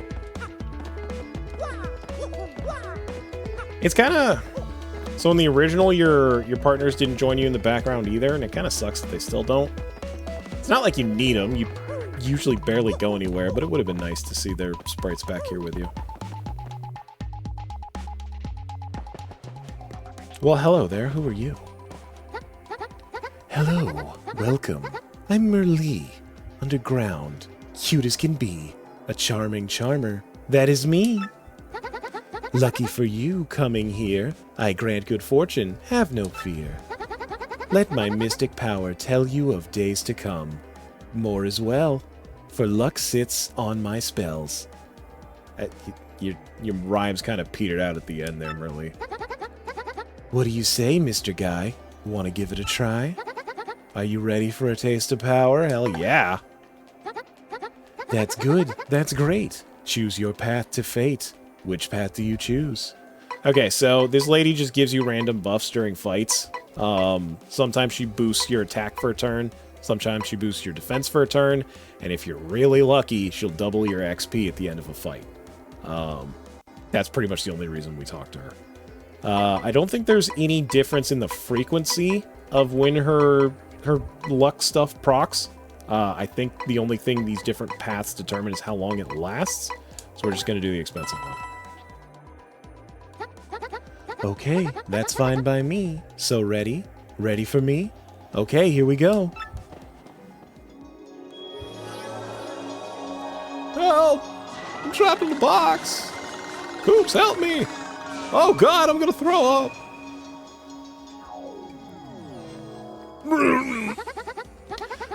It's kind of... So in the original, your partners didn't join you in the background either, and it kind of sucks that they still don't. It's not like you need them, you usually barely go anywhere, but it would have been nice to see their sprites back here with you. Well, hello there. Who are you? Hello. Welcome. I'm Merlee. Underground. Cute as can be. A charming charmer. That is me. Lucky for you coming here. I grant good fortune. Have no fear. Let my mystic power tell you of days to come. More as well. For luck sits on my spells. Your rhymes kind of petered out at the end there, Merlee. What do you say, Mr. Guy? Want to give it a try? Are you ready for a taste of power? Hell yeah! That's good. That's great. Choose your path to fate. Which path do you choose? Okay, so this lady just gives you random buffs during fights. Sometimes she boosts your attack for a turn. Sometimes she boosts your defense for a turn. And if you're really lucky, she'll double your XP at the end of a fight. That's pretty much the only reason we talk to her. I don't think there's any difference in the frequency of when her her luck stuff procs. I think the only thing these different paths determine is how long it lasts. So we're just going to do the expensive one. Okay, that's fine by me. So ready? Ready for me? Okay, here we go. Help! I'm trapped in the box! Coops, help me! Oh god, I'm gonna throw up!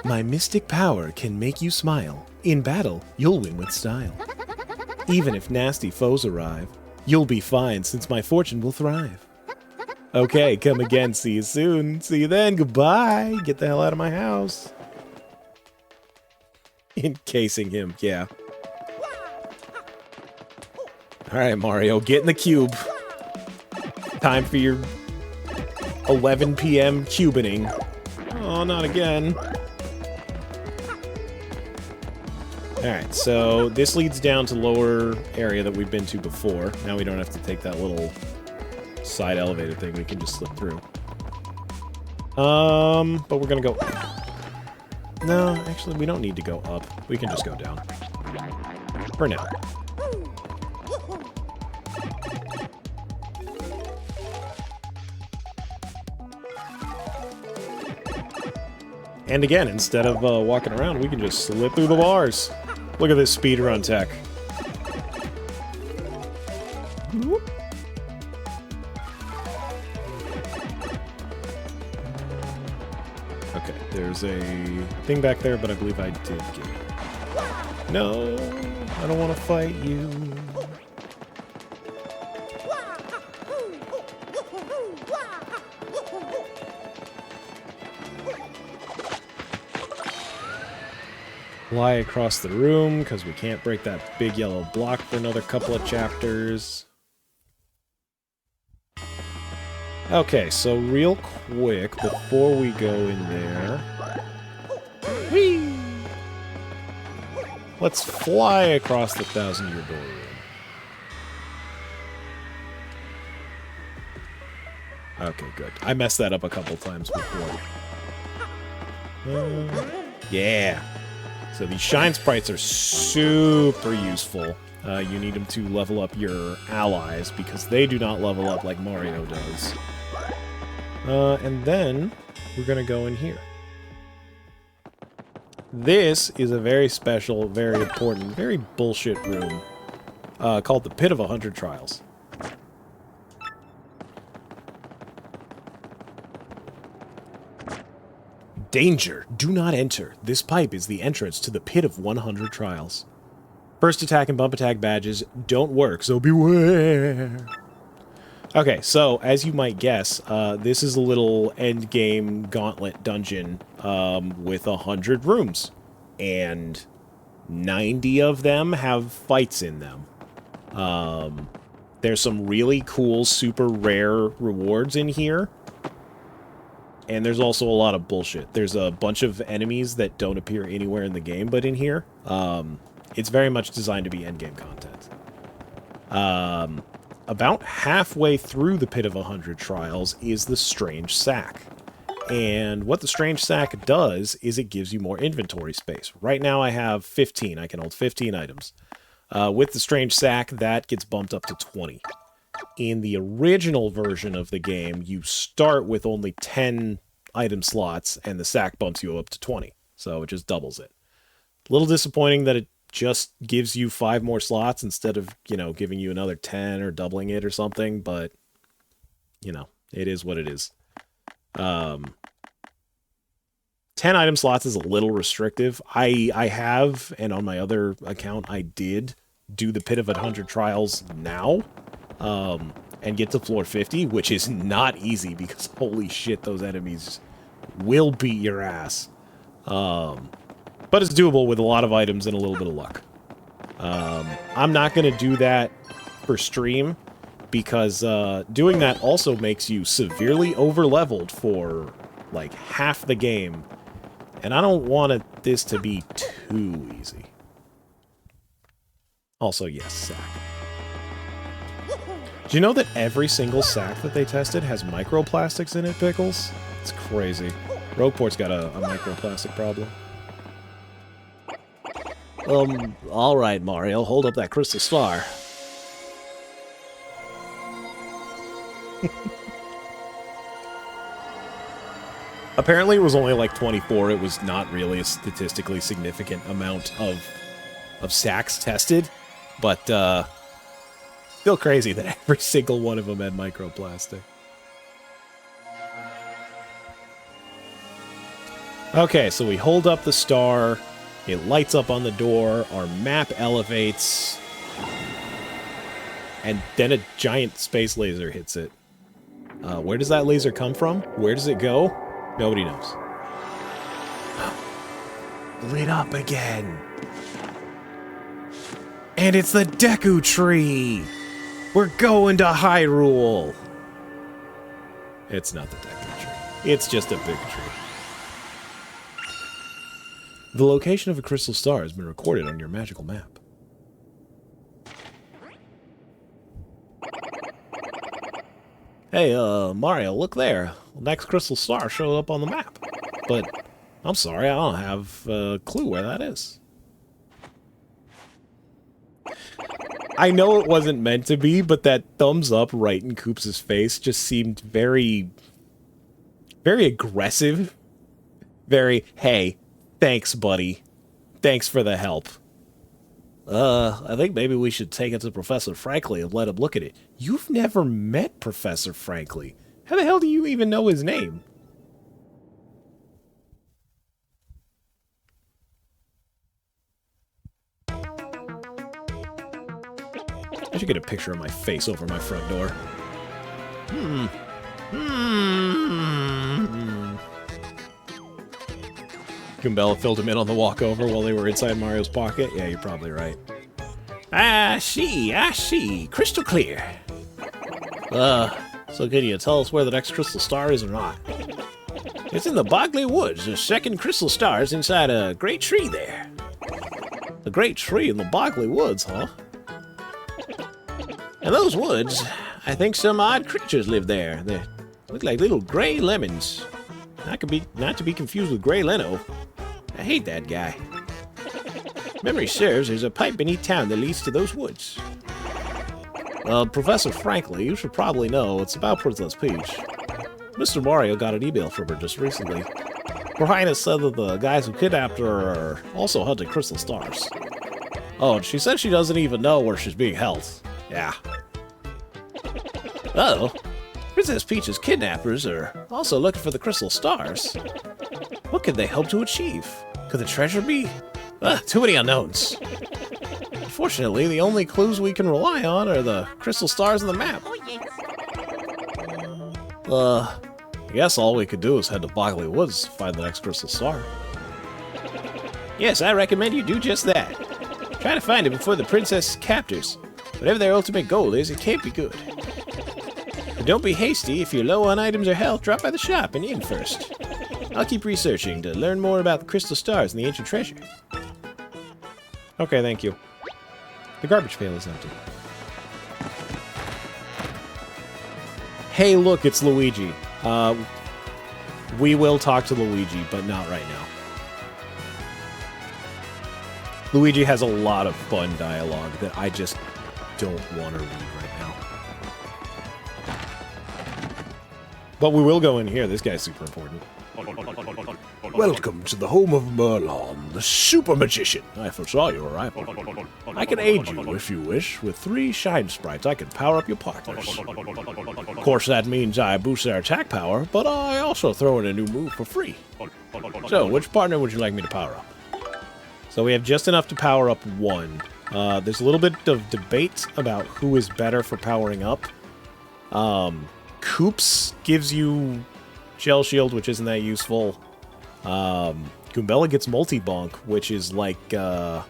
My mystic power can make you smile. In battle, you'll win with style. Even if nasty foes arrive, you'll be fine since my fortune will thrive. Okay, come again, see you soon. See you then, goodbye. Get the hell out of my house. Encasing him, yeah. Alright, Mario, get in the cube. Time for your 11 p.m. cubining. Oh, not again. Alright, so this leads down to lower area that we've been to before. Now we don't have to take that little side elevator thing. We can just slip through. But we're gonna go... No, actually, we don't need to go up. We can just go down. For now. And again, instead of walking around, we can just slip through the bars. Look at this speedrun tech. Okay, there's a thing back there, but I believe I did get it. No, I don't want to fight you. Fly across the room, because we can't break that big yellow block for another couple of chapters. Okay, so real quick, before we go in there... Whee! Let's fly across the 1,000-year door room. Okay, good. I messed that up a couple times before. Yeah! So these shine sprites are super useful. You need them to level up your allies, because they do not level up like Mario does. And then, we're gonna go in here. This is a very special, very important, very bullshit room, called the Pit of 100 Trials. Danger! Do not enter. This pipe is the entrance to the Pit of 100 Trials. First attack and bump attack badges don't work, so beware! Okay, so, as you might guess, this is a little endgame gauntlet dungeon with 100 rooms. And 90 of them have fights in them. There's some really cool, super rare rewards in here. And there's also a lot of bullshit. There's a bunch of enemies that don't appear anywhere in the game but in here. It's very much designed to be endgame content. About halfway through the Pit of 100 Trials is the Strange Sack. And what the Strange Sack does is it gives you more inventory space. Right now I have 15. I can hold 15 items. With the Strange Sack, that gets bumped up to 20. In the original version of the game, you start with only 10 item slots, and the sack bumps you up to 20. So it just doubles it. A little disappointing that it just gives you 5 more slots instead of, you know, giving you another 10 or doubling it or something, but, you know, it is what it is. 10 item slots is a little restrictive. I have, and on my other account I did, do the Pit of 100 Trials now. And get to floor 50, which is not easy because holy shit, those enemies will beat your ass. But it's doable with a lot of items and a little bit of luck. I'm not going to do that for stream because doing that also makes you severely over-leveled for like half the game. And I don't want this to be too easy. Also, yes, sack. Do you know that every single sack that they tested has microplastics in it, Pickles? It's crazy. Rogueport's got a microplastic problem. Alright, Mario. Hold up that crystal star. Apparently it was only like 24. It was not really a statistically significant amount of sacks tested. But, still crazy that every single one of them had microplastic. Okay, so we hold up the star. It lights up on the door. Our map elevates. And then a giant space laser hits it. Where does that laser come from? Where does it go? Nobody knows. Lit up again. And it's the Deku Tree! We're going to Hyrule! It's not the Deku Tree. It's just a big tree. The location of a crystal star has been recorded on your magical map. Hey, Mario, look there. The next crystal star showed up on the map. But, I'm sorry, I don't have a clue where that is. I know it wasn't meant to be, but that thumbs up right in Koops' face just seemed very... very aggressive. Very, hey, thanks, buddy. Thanks for the help. I think maybe we should take it to Professor Frankly and let him look at it. You've never met Professor Frankly. How the hell do you even know his name? I should get a picture of my face over my front door. Goombella filled him in on the walkover while they were inside Mario's pocket? Yeah, you're probably right. I see. Crystal clear. So can you tell us where the next crystal star is or not? It's in the Bogley Woods. The second crystal star is inside a great tree there. A great tree in the Bogley Woods, huh? In those woods, I think some odd creatures live there. They look like little gray lemons. Not to be confused with Gray Leno. I hate that guy. Memory serves, there's a pipe beneath town that leads to those woods. Professor Frankly, you should probably know, it's about Princess Peach. Mr. Mario got an email from her just recently. Her Highness said that the guys who kidnapped her are also hunting crystal stars. Oh, and she said she doesn't even know where she's being held. Yeah. Uh-oh. Princess Peach's kidnappers are also looking for the crystal stars. What could they hope to achieve? Could the treasure be? Too many unknowns. Unfortunately, the only clues we can rely on are the crystal stars on the map. I guess all we could do is head to Bogley Woods to find the next crystal star. Yes, I recommend you do just that. Try to find it before the princess captors. Whatever their ultimate goal is, it can't be good. But don't be hasty. If you're low on items or health, drop by the shop and in first. I'll keep researching to learn more about the crystal stars and the ancient treasure. Okay, thank you. The garbage pail is empty. Hey, look, it's Luigi. We will talk to Luigi, but not right now. Luigi has a lot of fun dialogue that I just don't want to read right now. But we will go in here. This guy's super important. Welcome to the home of Merlon, the super magician. I foresaw your arrival. I can aid you, if you wish. With 3 shine sprites, I can power up your partners. Of course, that means I boost their attack power, but I also throw in a new move for free. So, which partner would you like me to power up? So we have just enough to power up 1. There's a little bit of debate about who is better for powering up. Koops gives you Shell Shield, which isn't that useful. Goombella gets Multi-Bonk, which is like that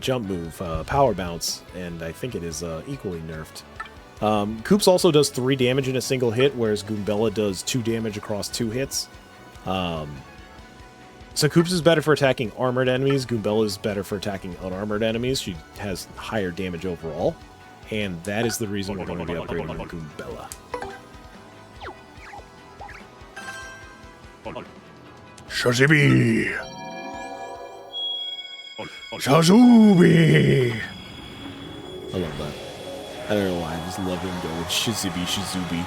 jump move, Power Bounce, and I think it is equally nerfed. Koops also does 3 damage in a single hit, whereas Goombella does 2 damage across 2 hits. So Koops is better for attacking armored enemies, Goombella is better for attacking unarmored enemies. She has higher damage overall, and that is the reason we're going to be upgrading on Goombella. Shazibi! Shazubi! I love that. I don't know why, I just love him going Shizubi, Shizubi.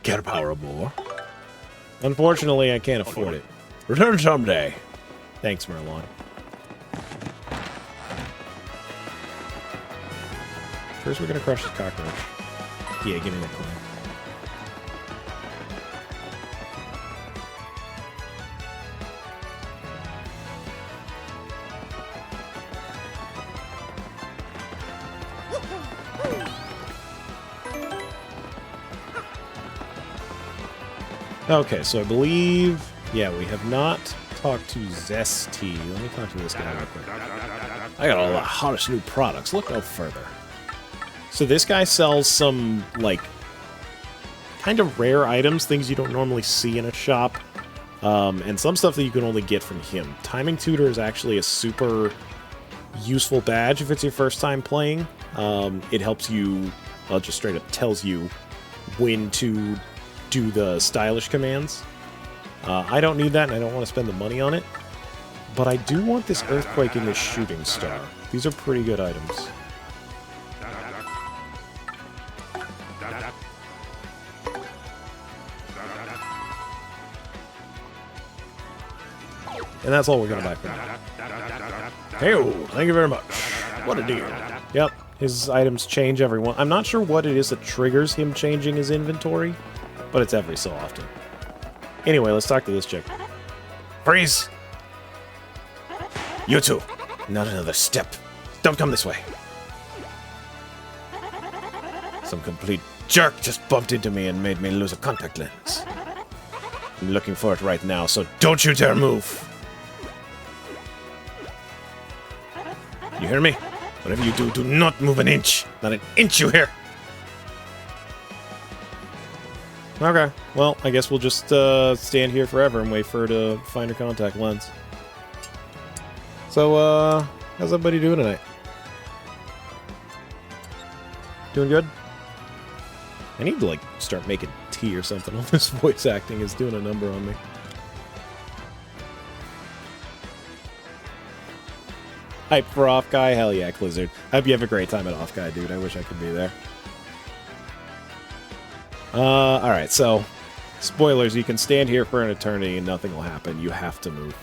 Can't power more. Unfortunately, I can't afford it. Return someday. Thanks, Merlon. First, we're gonna crush this cockroach. Yeah, give me that coin. Okay, so I believe... Yeah, we have not talked to Zesty. Let me talk to this guy real quick. I got all the hottest new products. Look no further. So this guy sells some, like, kind of rare items, things you don't normally see in a shop, and some stuff that you can only get from him. Timing Tutor is actually a super useful badge if it's your first time playing. It helps you, well, just straight up tells you when to do the stylish commands. I don't need that, and I don't want to spend the money on it. But I do want this Earthquake and this Shooting Star. These are pretty good items. And that's all we're going to buy for now. Hey, thank you very much. What a deal. Yep, his items change every one. I'm not sure what it is that triggers him changing his inventory, but it's every so often. Anyway, let's talk to this chick. Freeze! You two, not another step. Don't come this way. Some complete jerk just bumped into me and made me lose a contact lens. I'm looking for it right now, so don't you dare move. You hear me? Whatever you do, do not move an inch. Not an inch, you hear? Okay, well, I guess we'll just stand here forever and wait for her to find her contact lens. So, how's everybody doing tonight? Doing good? I need to, like, start making tea or something. All this voice acting is doing a number on me. Hype for Off Guy? Hell yeah, Clizzard. I hope you have a great time at Off Guy, dude. I wish I could be there. Alright, so... Spoilers, you can stand here for an eternity and nothing will happen. You have to move.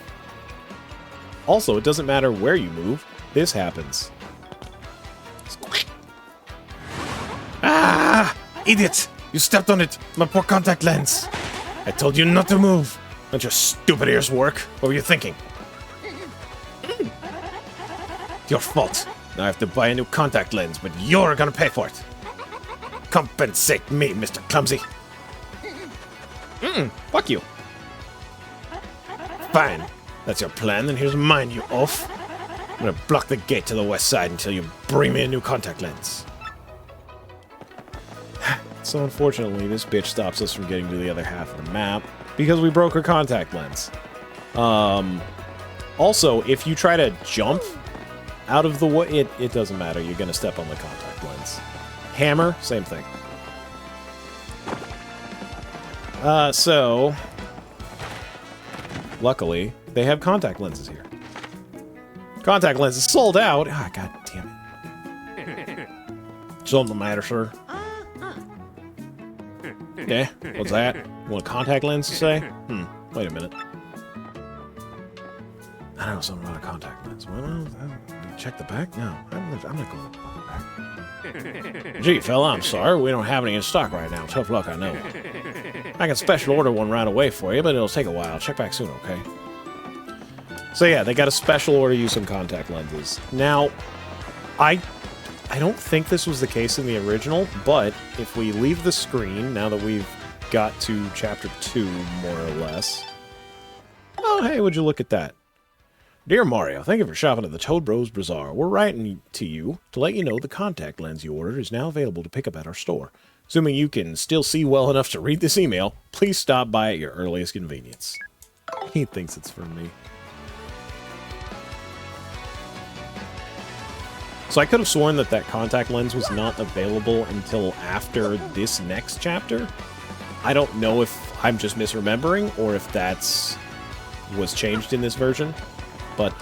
Also, it doesn't matter where you move. This happens. Ah! Idiot! You stepped on it! My poor contact lens! I told you not to move! Don't your stupid ears work? What were you thinking? Your fault. Now I have to buy a new contact lens, but you're gonna pay for it. Compensate me, Mr. Clumsy. Fuck you. Fine. That's your plan, then here's mine, you oaf. I'm gonna block the gate to the west side until you bring me a new contact lens. So unfortunately, this bitch stops us from getting to the other half of the map because we broke her contact lens. Also, if you try to jump out of the way, it doesn't matter. You're gonna step on the contact lens. Hammer, same thing. So luckily, they have contact lenses here. Contact lenses sold out. Ah, god damn it. Something the matter, sir? Yeah, what's that? You want a contact lens to say? Wait a minute. I don't know something about a contact lens. Well, check the back? No, I'm not going to the back. Gee, fella, I'm sorry. We don't have any in stock right now. Tough luck, I know. I can special order one right away for you, but it'll take a while. Check back soon, okay? So yeah, they got a special order you some contact lenses. Now, I don't think this was the case in the original, but if we leave the screen, now that we've got to Chapter 2, more or less... Oh, hey, would you look at that? Dear Mario, thank you for shopping at the Toad Bros Bazaar. We're writing to you to let you know the contact lens you ordered is now available to pick up at our store. Assuming you can still see well enough to read this email, please stop by at your earliest convenience. He thinks it's from me. So I could have sworn that that contact lens was not available until after this next chapter. I don't know if I'm just misremembering or if that's was changed in this version. But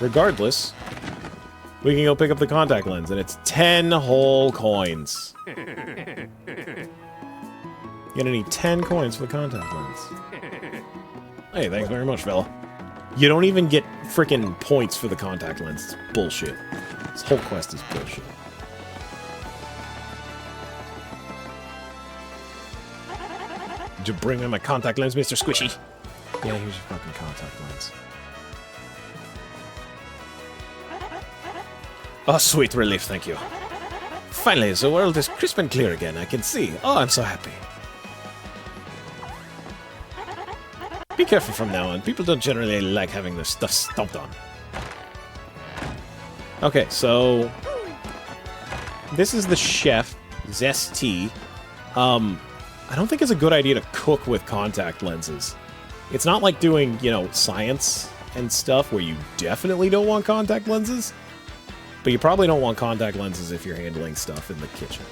regardless, we can go pick up the contact lens, and it's 10 whole coins. You're gonna need 10 coins for the contact lens. Hey, thanks very much, fella. You don't even get freaking points for the contact lens. It's bullshit. This whole quest is bullshit. Did you bring me my contact lens, Mr. Squishy? Yeah, here's your fucking contact lens. Oh, sweet relief, thank you. Finally, the world is crisp and clear again. I can see. Oh, I'm so happy. Be careful from now on. People don't generally like having their stuff stomped on. Okay, so... this is the chef, Zesty. I don't think it's a good idea to cook with contact lenses. It's not like doing, you know, science and stuff where you definitely don't want contact lenses. But you probably don't want contact lenses if you're handling stuff in the kitchen.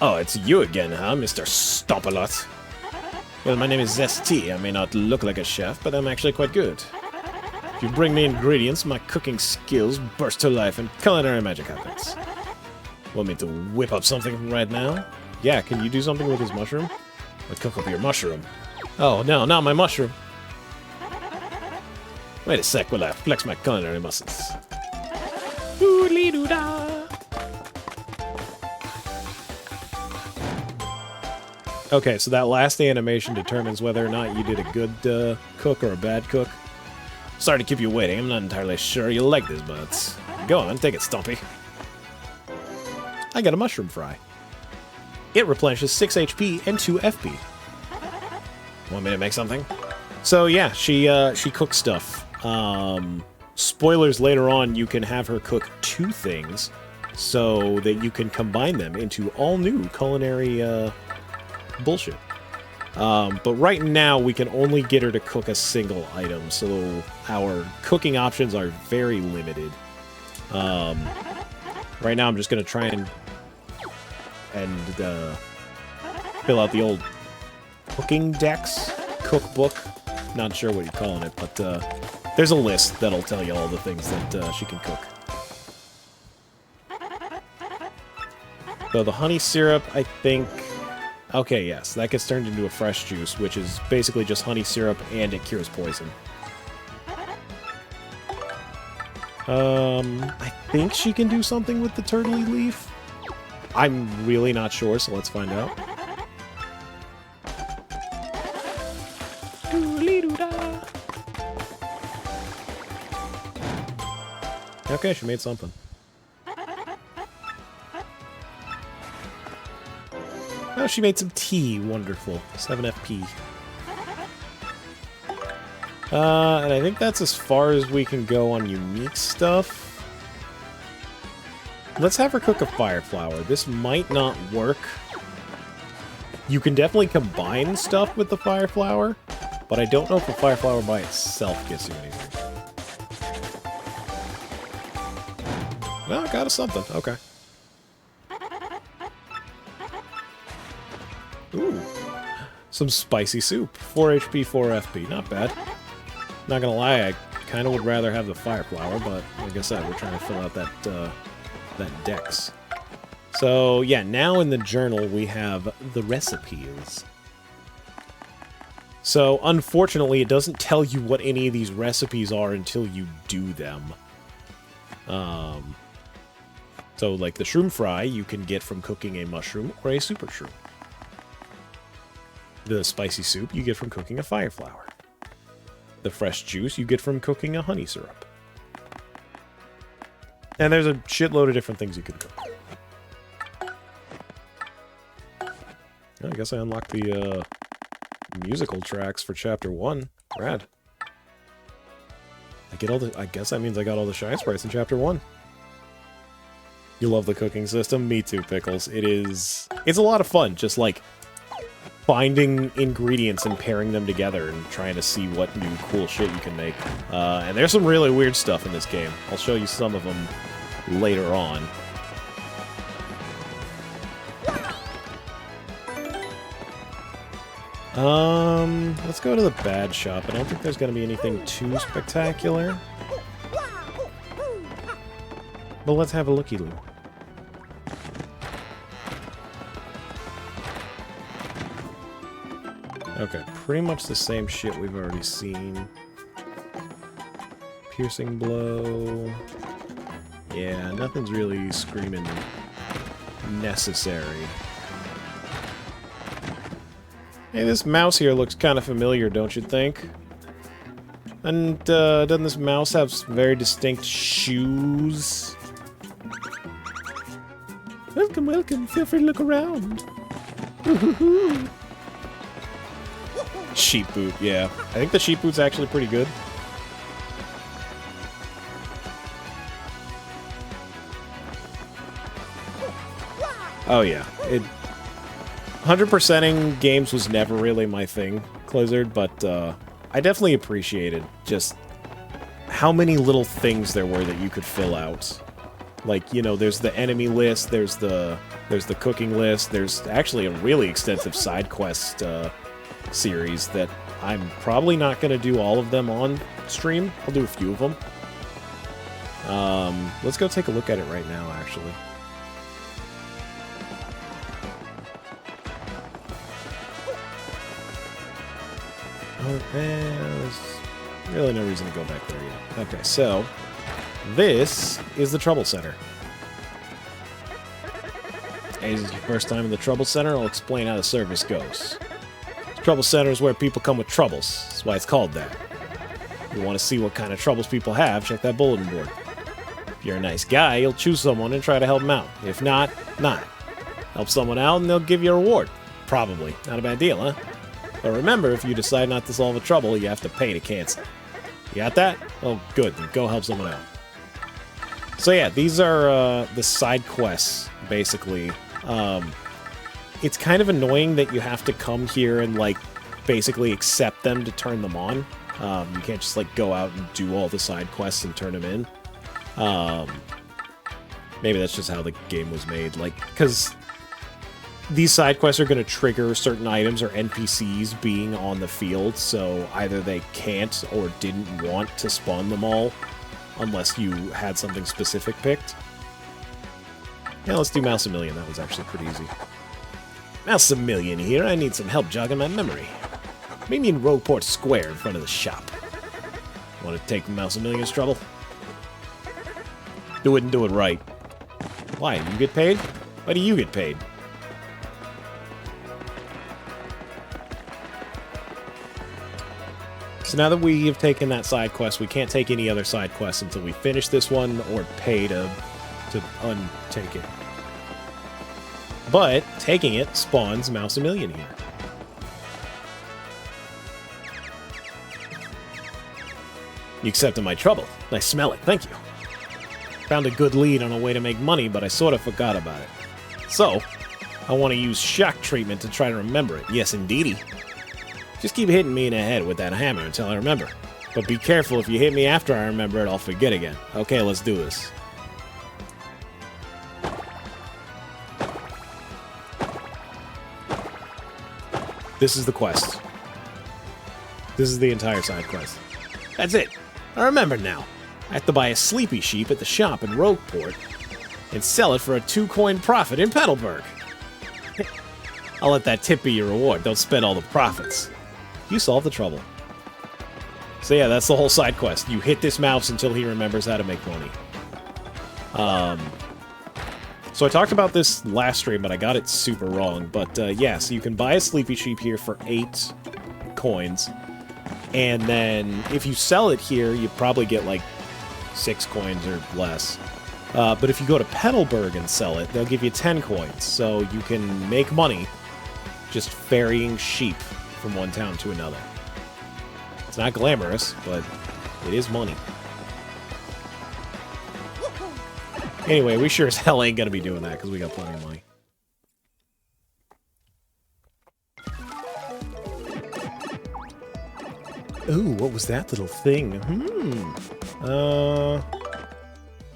Oh, it's you again, huh, Mr. Stomp-a-lot? Well, my name is Zesty. I may not look like a chef, but I'm actually quite good. If you bring me ingredients, my cooking skills burst to life and culinary magic happens. Want me to whip up something right now? Yeah, can you do something with his mushroom? I'll cook up your mushroom. Oh, no, not my mushroom. Wait a sec while I flex my culinary muscles. Doodly-doo-dah. Okay, so that last animation determines whether or not you did a good cook or a bad cook. Sorry to keep you waiting. I'm not entirely sure you'll like this, but go on, take it, Stumpy. I got a mushroom fry. It replenishes 6 HP and 2 FP. Want me to make something? So yeah, she cooks stuff. Spoilers later on, you can have her cook 2 things so that you can combine them into all new culinary bullshit. But right now, we can only get her to cook a single item, so our cooking options are very limited. Right now, I'm just going to try and fill out the old cooking decks, cookbook. Not sure what you're calling it, but there's a list that'll tell you all the things that she can cook. So the honey syrup, I think... okay, yes, that gets turned into a fresh juice, which is basically just honey syrup, and it cures poison. I think she can do something with the turtley leaf. I'm really not sure, so let's find out. Doodly-doo-dah. Okay, she made something. Oh, she made some tea. Wonderful. 7 FP. And I think that's as far as we can go on unique stuff. Let's have her cook a fire flower. This might not work. You can definitely combine stuff with the fire flower, but I don't know if the fire flower by itself gives you anything. Well, got us something. Okay. Ooh. Some spicy soup. 4 HP, 4 FP. Not bad. Not gonna lie, I kind of would rather have the fire flower, but like I said, we're trying to fill out that dex. So, yeah, now in the journal we have the recipes. So, unfortunately, it doesn't tell you what any of these recipes are until you do them. So, like the shroom fry, you can get from cooking a mushroom or a super shroom. The spicy soup you get from cooking a fire flower. The fresh juice you get from cooking a honey syrup. And there's a shitload of different things you can cook. I guess I unlocked the musical tracks for Chapter 1. Rad. I guess that means I got all the shine sprites in Chapter 1. You love the cooking system? Me too, Pickles. It's a lot of fun, just like finding ingredients and pairing them together and trying to see what new cool shit you can make. And there's some really weird stuff in this game. I'll show you some of them later on. Let's go to the bad shop. I don't think there's going to be anything too spectacular. But let's have a looky-loo. Okay, pretty much the same shit we've already seen. Piercing blow. Yeah, nothing's really screaming necessary. Hey, this mouse here looks kind of familiar, don't you think? And, doesn't this mouse have very distinct shoes? Welcome, welcome. Feel free to look around. Sheep boot, yeah. I think the sheep boot's actually pretty good. Oh yeah, 100%ing games was never really my thing, Clizzard, but I definitely appreciated just how many little things there were that you could fill out. Like, you know, there's the enemy list, there's the cooking list, there's actually a really extensive side quest series that I'm probably not going to do all of them on stream. I'll do a few of them. Let's go take a look at it right now, actually. Oh, there's really no reason to go back there yet. Okay, so this is the Trouble Center. As it's your first time in the Trouble Center, I'll explain how the service goes. The Trouble Center is where people come with troubles. That's why it's called that. If you want to see what kind of troubles people have, check that bulletin board. If you're a nice guy, you'll choose someone and try to help them out. If not, not. Help someone out and they'll give you a reward. Probably. Not a bad deal, huh? But remember, if you decide not to solve a trouble, you have to pay to cancel. You got that? Oh, good. Then go help someone out. So yeah, these are the side quests, basically. It's kind of annoying that you have to come here and, like, basically accept them to turn them on. You can't just, like, go out and do all the side quests and turn them in. Maybe that's just how the game was made. Like, because these side quests are going to trigger certain items or NPCs being on the field, so either they can't or didn't want to spawn them all unless you had something specific picked. Yeah, let's do Mouse a Million. That was actually pretty easy. Mouse a Million here. I need some help jogging my memory. Meet me in Rogueport Square in front of the shop. Want to take Mouse a Million's trouble? Do it and do it right. Why? You get paid? Why do you get paid? So now that we have taken that side quest, we can't take any other side quests until we finish this one or pay to untake it. But taking it spawns Mouse a Million here. You accepted my trouble. I smell it. Thank you. Found a good lead on a way to make money, but I sort of forgot about it. So, I want to use shock treatment to try to remember it. Yes, indeedy. Just keep hitting me in the head with that hammer until I remember. But be careful, if you hit me after I remember it, I'll forget again. Okay, let's do this. This is the quest. This is the entire side quest. That's it. I remember now. I have to buy a sleepy sheep at the shop in Rogueport and sell it for a 2-coin profit in Petalburg. I'll let that tip be your reward. Don't spend all the profits. You solved the trouble. So yeah, that's the whole side quest. You hit this mouse until he remembers how to make money. So I talked about this last stream, but I got it super wrong. But yeah, so you can buy a sleepy sheep here for 8 coins. And then if you sell it here, you probably get like 6 coins or less. But if you go to Petalburg and sell it, they'll give you 10 coins. So you can make money just ferrying sheep from one town to another. It's not glamorous, but it is money. Anyway, we sure as hell ain't gonna be doing that because we got plenty of money. Ooh, what was that little thing?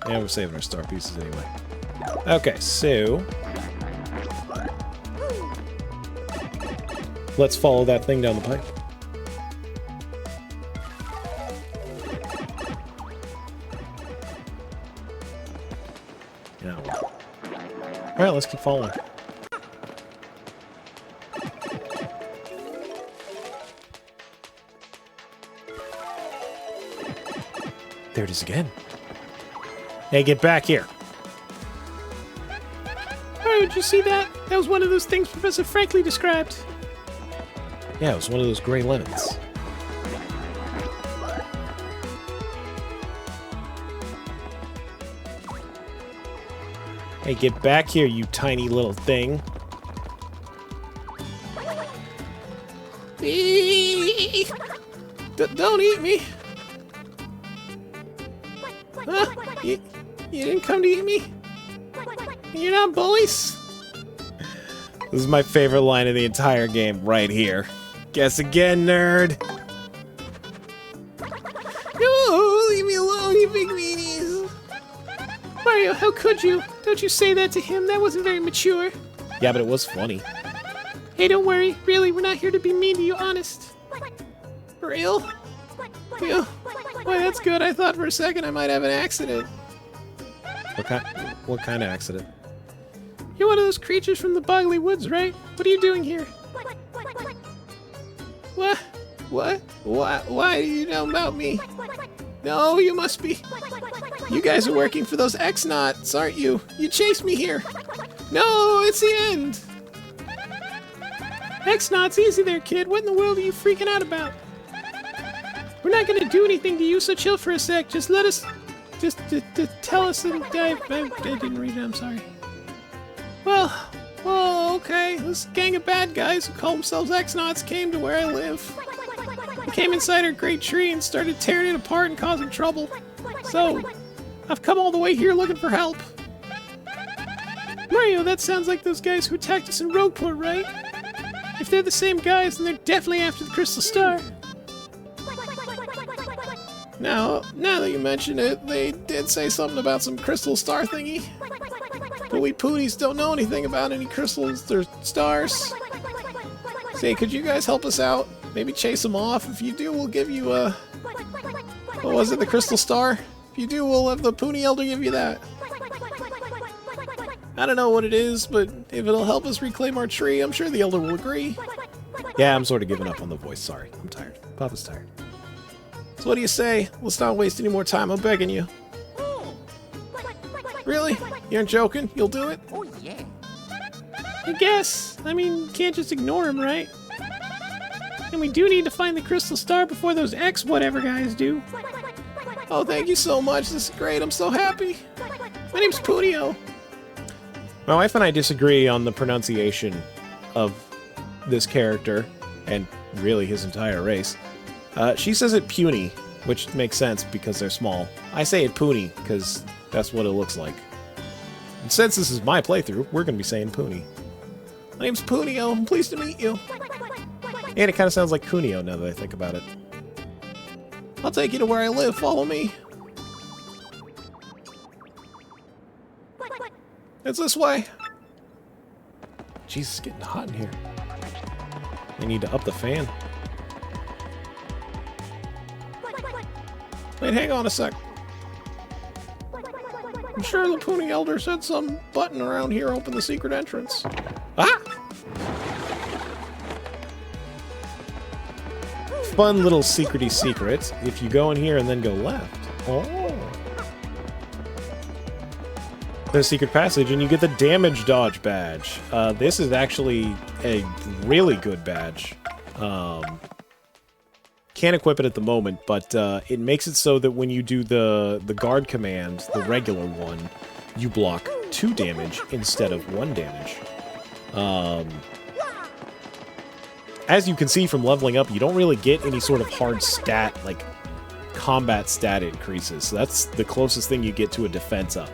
Yeah, we're saving our star pieces anyway. Okay, so let's follow that thing down the pipe. Yeah. Alright, let's keep following. There it is again. Hey, get back here. Oh, did you see that? That was one of those things Professor Franklin described. Yeah, it was one of those gray lemons. Hey, get back here, you tiny little thing. Don't eat me. Huh? You didn't come to eat me? You're not bullies? This is my favorite line of the entire game, right here. Guess again, nerd. No, leave me alone, you big meanies. Mario, how could you? Don't you say that to him. That wasn't very mature. Yeah, but it was funny. Hey, don't worry. Really, we're not here to be mean to you, honest. For real? Yeah. Why, that's good. I thought for a second I might have an accident. What kind of accident? You're one of those creatures from the Boggly Woods, right? What are you doing here? What? What? Why do you know about me? No, you must be. You guys are working for those X-Knots, aren't you? You chased me here. No, it's the end. X-Knots, easy there, kid. What in the world are you freaking out about? We're not gonna do anything to you, so chill for a sec. Just let us... Just tell us and I didn't read it, I'm sorry. Well, okay. This gang of bad guys who call themselves X-Knots came to where I live. They came inside our great tree and started tearing it apart and causing trouble. So, I've come all the way here looking for help. Mario, that sounds like those guys who attacked us in Rogueport, right? If they're the same guys, then they're definitely after the Crystal Star. Now that you mention it, they did say something about some crystal star thingy. But we Pooties don't know anything about any crystals or stars. Say, could you guys help us out? Maybe chase them off? If you do, we'll give you a... What was it, the crystal star? If you do, we'll have the Poonie Elder give you that. I don't know what it is, but if it'll help us reclaim our tree, I'm sure the Elder will agree. Yeah, I'm sort of giving up on the voice, sorry. I'm tired. Papa's tired. So what do you say? Let's not waste any more time, I'm begging you. Really? You aren't joking? You'll do it? Oh, yeah. I guess. I mean, you can't just ignore him, right? And we do need to find the Crystal Star before those X-whatever guys do. Oh, thank you so much. This is great. I'm so happy. My name's Punio. My wife and I disagree on the pronunciation of this character, and really his entire race. She says it puny, which makes sense because they're small. I say it Poonie, because that's what it looks like. And since this is my playthrough, we're going to be saying Poonie. My name's Punio. I'm pleased to meet you. And it kind of sounds like Cuneo now that I think about it. I'll take you to where I live. Follow me. It's this way. Jesus, it's getting hot in here. I need to up the fan. Wait, hang on a sec. I'm sure the Poonie Elder said some button around here opened the secret entrance. Ah! Fun little secrety secret. If you go in here and then go left. Oh. There's a secret passage and you get the damage dodge badge. This is actually a really good badge. Can't equip it at the moment, but it makes it so that when you do the guard command, the regular one, you block 2 damage instead of 1 damage. As you can see from leveling up, you don't really get any sort of hard stat, like combat stat increases. So that's the closest thing you get to a defense up.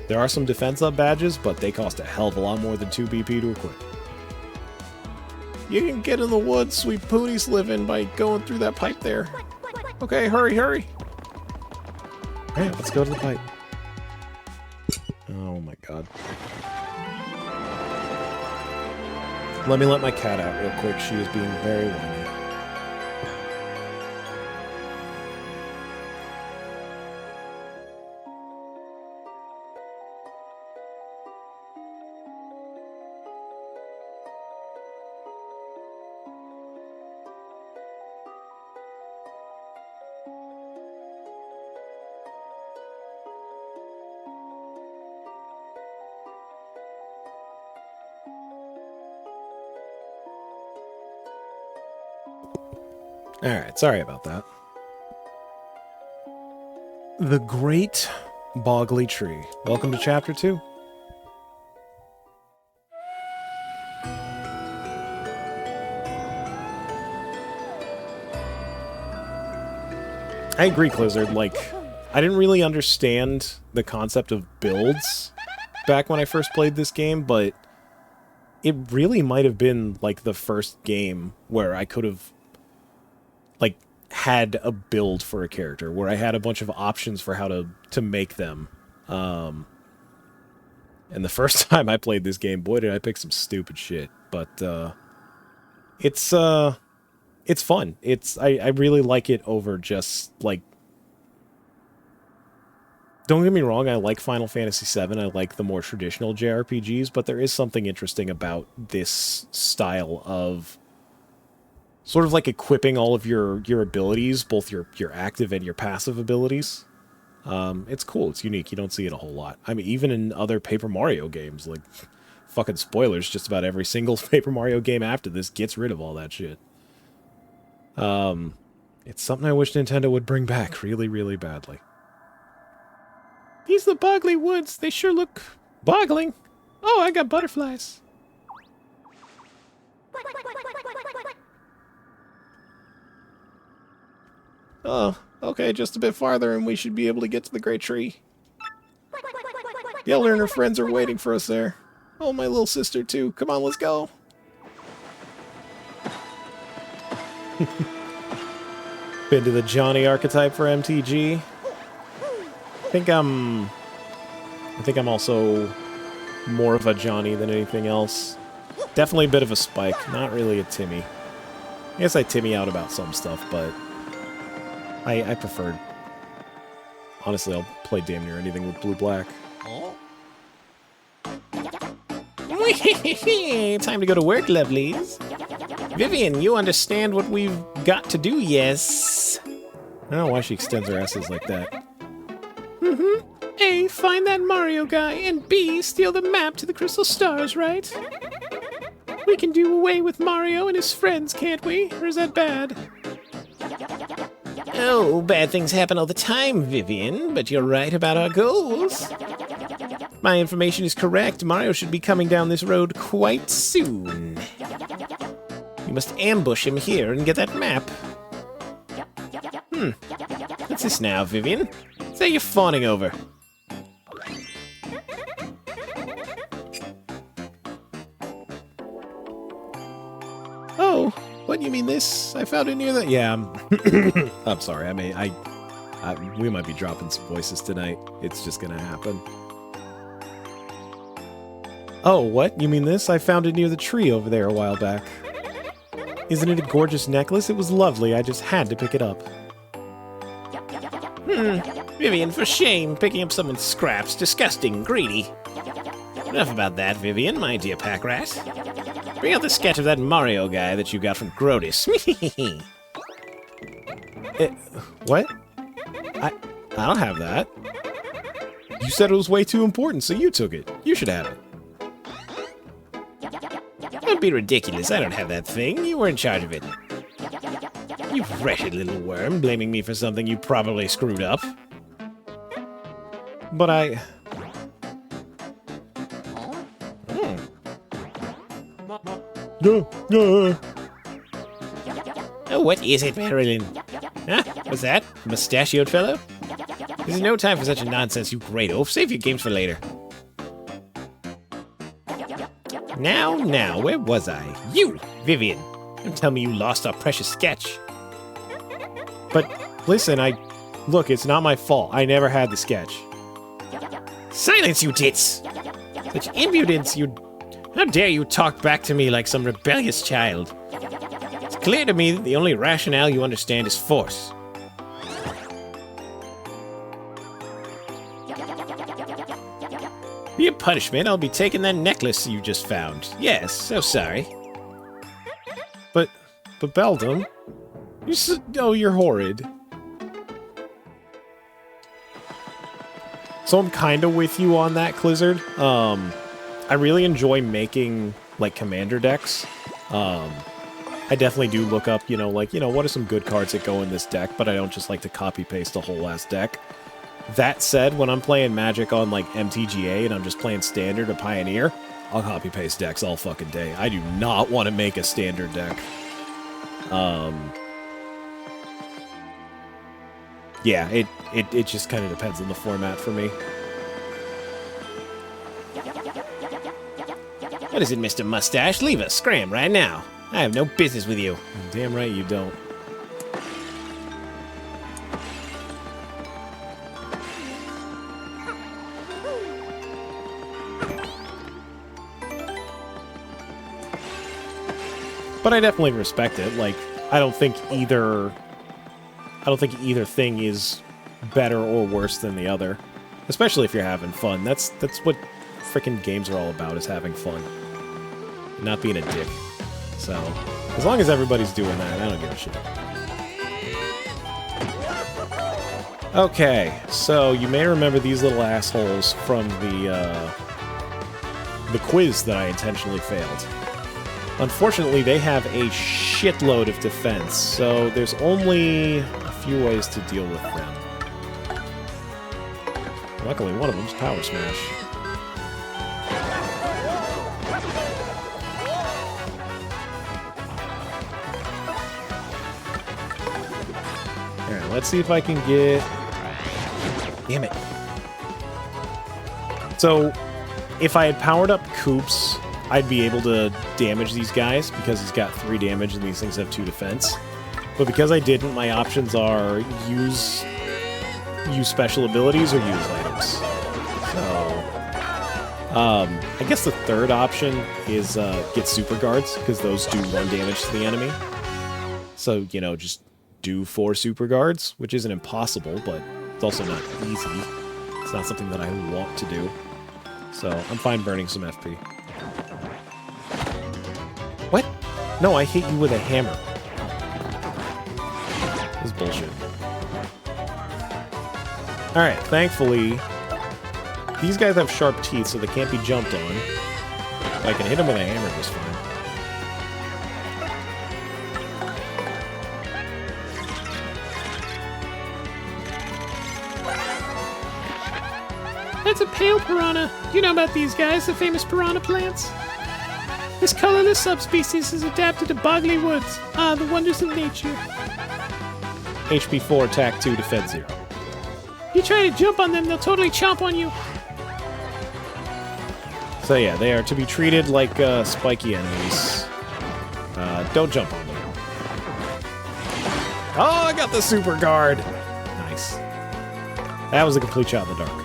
There are some defense up badges, but they cost a hell of a lot more than 2 BP to equip. You can get in the woods Sweet Pootie's living by going through that pipe there. Okay, hurry, hurry. Alright, let's go to the pipe. Oh my god. Let me let my cat out real quick. She is being very whiny. Alright, sorry about that. The Great Boggly Tree. Welcome to Chapter 2. I agree, Clizzard. Like, I didn't really understand the concept of builds back when I first played this game, but it really might have been, like, the first game where I could have like had a build for a character, where I had a bunch of options for how to make them. And the first time I played this game, boy did I pick some stupid shit. But it's fun. I really like it over just like, don't get me wrong, I like Final Fantasy VII, I like the more traditional JRPGs, but there is something interesting about this style of sort of like equipping all of your abilities, both your active and your passive abilities. It's cool. It's unique. You don't see it a whole lot. I mean, even in other Paper Mario games, like, fucking spoilers, just about every single Paper Mario game after this gets rid of all that shit. It's something I wish Nintendo would bring back really, really badly. These are the boggly woods. They sure look boggling. Oh, I got butterflies. Oh, okay, just a bit farther and we should be able to get to the Great Tree. The Elder and her friends are waiting for us there. Oh, my little sister too. Come on, let's go. Been to the Johnny archetype for MTG. I think I'm also more of a Johnny than anything else. Definitely a bit of a Spike, not really a Timmy. I guess I Timmy out about some stuff, but I preferred. Honestly, I'll play damn near anything with blue-black. Time to go to work, lovelies. Vivian, you understand what we've got to do, yes? I don't know why she extends her S's like that. A, find that Mario guy, and B, steal the map to the Crystal Stars, right? We can do away with Mario and his friends, can't we? Or is that bad? Oh, bad things happen all the time, Vivian, but you're right about our goals. My information is correct. Mario should be coming down this road quite soon. You must ambush him here and get that map. What's this now, Vivian? Say you're fawning over. Oh, what, you mean this? I found it near the... Yeah, I'm sorry, we might be dropping some voices tonight. It's just gonna happen. Oh, what? You mean this? I found it near the tree over there a while back. Isn't it a gorgeous necklace? It was lovely, I just had to pick it up. Vivian, for shame, picking up someone's scraps. Disgusting, greedy. Enough about that, Vivian, my dear pack rat. Bring out the sketch of that Mario guy that you got from Grodus. What? I don't have that. You said it was way too important, so you took it. You should have it. Don't be ridiculous, I don't have that thing. You were in charge of it. You wretched little worm, blaming me for something you probably screwed up. But I... Oh, what is it, Marilyn? Huh? What's that? A mustachioed fellow? There's no time for such nonsense, you great oaf. Save your games for later. Now, where was I? You! Vivian, don't tell me you lost our precious sketch. But listen, look, it's not my fault. I never had the sketch. Silence, you tits! Such impudence, you... How dare you talk back to me like some rebellious child? It's clear to me that the only rationale you understand is force. For your punishment, I'll be taking that necklace you just found. Yes, so sorry. But Beldum, you're horrid. So I'm kind of with you on that, Clizzard. I really enjoy making, like, commander decks. I definitely do look up, what are some good cards that go in this deck, but I don't just like to copy-paste a whole-ass deck. That said, when I'm playing Magic on, like, MTGA and I'm just playing Standard or Pioneer, I'll copy-paste decks all fucking day. I do not want to make a Standard deck. Yeah, it just kind of depends on the format for me. What is it, Mr. Mustache? Leave us. Scram right now. I have no business with you. Damn right you don't. But I definitely respect it. Like, I don't think either thing is better or worse than the other. Especially if you're having fun. That's what frickin' games are all about, is having fun. Not being a dick. So, as long as everybody's doing that, I don't give a shit. Okay, so you may remember these little assholes from the quiz that I intentionally failed. Unfortunately, they have a shitload of defense, so there's only a few ways to deal with them. Luckily, one of them's Power Smash. Alright, let's see if I can get... Damn it. So, if I had powered up Koops, I'd be able to damage these guys, because he's got 3 damage and these things have 2 defense. But because I didn't, my options are use special abilities or use items. So, I guess the third option is get super guards, because those do 1 damage to the enemy. So, just do 4 super guards, which isn't impossible, but it's also not easy. It's not something that I want to do. So, I'm fine burning some FP. What? No, I hit you with a hammer. This is bullshit. Alright, thankfully, these guys have sharp teeth, so they can't be jumped on. I can hit them with a hammer just fine. That's a pale piranha. You know about these guys, the famous piranha plants? This colorless subspecies is adapted to boggy woods. Ah, the wonders of nature. HP 4, attack 2, defense 0. You try to jump on them, they'll totally chomp on you. So yeah, they are to be treated like spiky enemies. Don't jump on them. Oh, I got the super guard! Nice. That was a complete shot in the dark.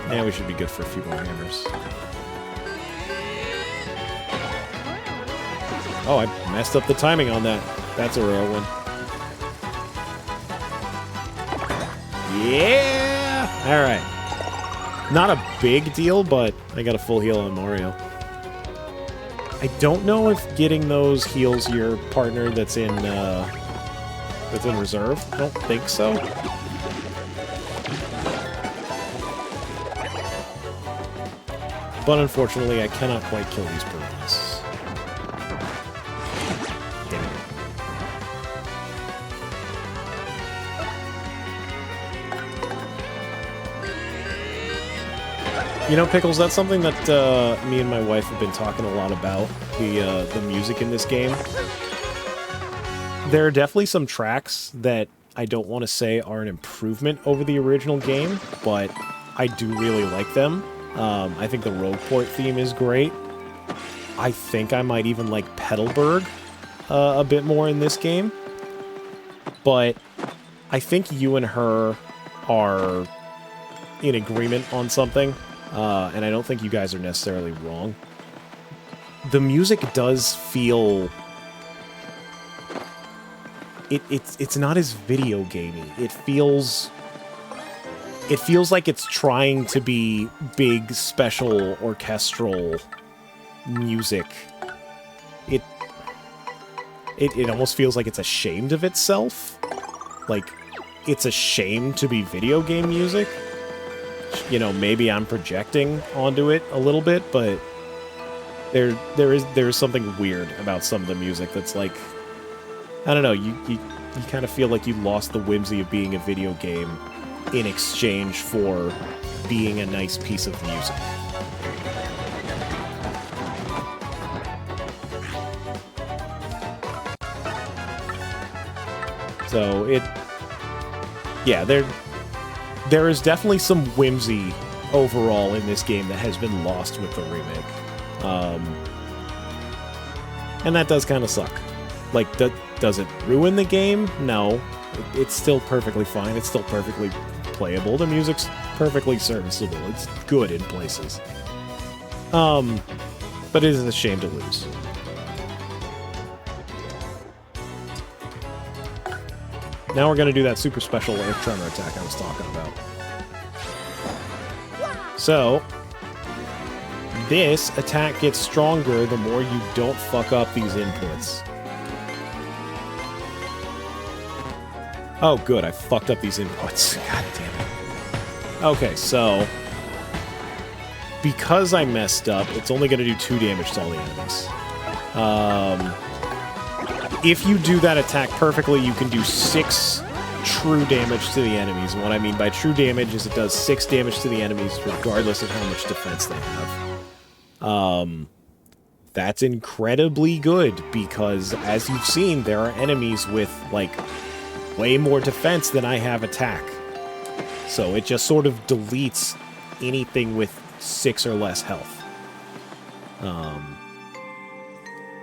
Yeah, we should be good for a few more hammers. Oh, I messed up the timing on that. That's a rare one. Yeah! Alright. Not a big deal, but I got a full heal on Mario. I don't know if getting those heals your partner that's in reserve. I don't think so. But unfortunately, I cannot quite kill these piranhas. Damn it. You know, Pickles, that's something that me and my wife have been talking a lot about, the music in this game. There are definitely some tracks that I don't want to say are an improvement over the original game, but I do really like them. I think the Rogueport theme is great. I think I might even like Petalburg a bit more in this game. But I think you and her are in agreement on something, and I don't think you guys are necessarily wrong. The music does feel... It's not as video gamey. It feels like it's trying to be big, special, orchestral music. It almost feels like it's ashamed of itself. Like, it's ashamed to be video game music. You know, maybe I'm projecting onto it a little bit, but there is something weird about some of the music that's like, I don't know, you kind of feel like you lost the whimsy of being a video game in exchange for being a nice piece of music. So yeah, there is definitely some whimsy overall in this game that has been lost with the remake. And that does kind of suck. Like, does it ruin the game? No. It's still perfectly fine. It's still perfectly playable. The music's perfectly serviceable. It's good in places. But it is a shame to lose. Now we're going to do that super special Earth Tremor attack I was talking about. So, this attack gets stronger the more you don't fuck up these inputs. Oh, good, I fucked up these inputs. God damn it. Okay, so... because I messed up, it's only going to do 2 damage to all the enemies. If you do that attack perfectly, you can do 6 true damage to the enemies. And what I mean by true damage is it does 6 damage to the enemies regardless of how much defense they have. That's incredibly good because, as you've seen, there are enemies with, like, way more defense than I have attack. So it just sort of deletes anything with 6 or less health.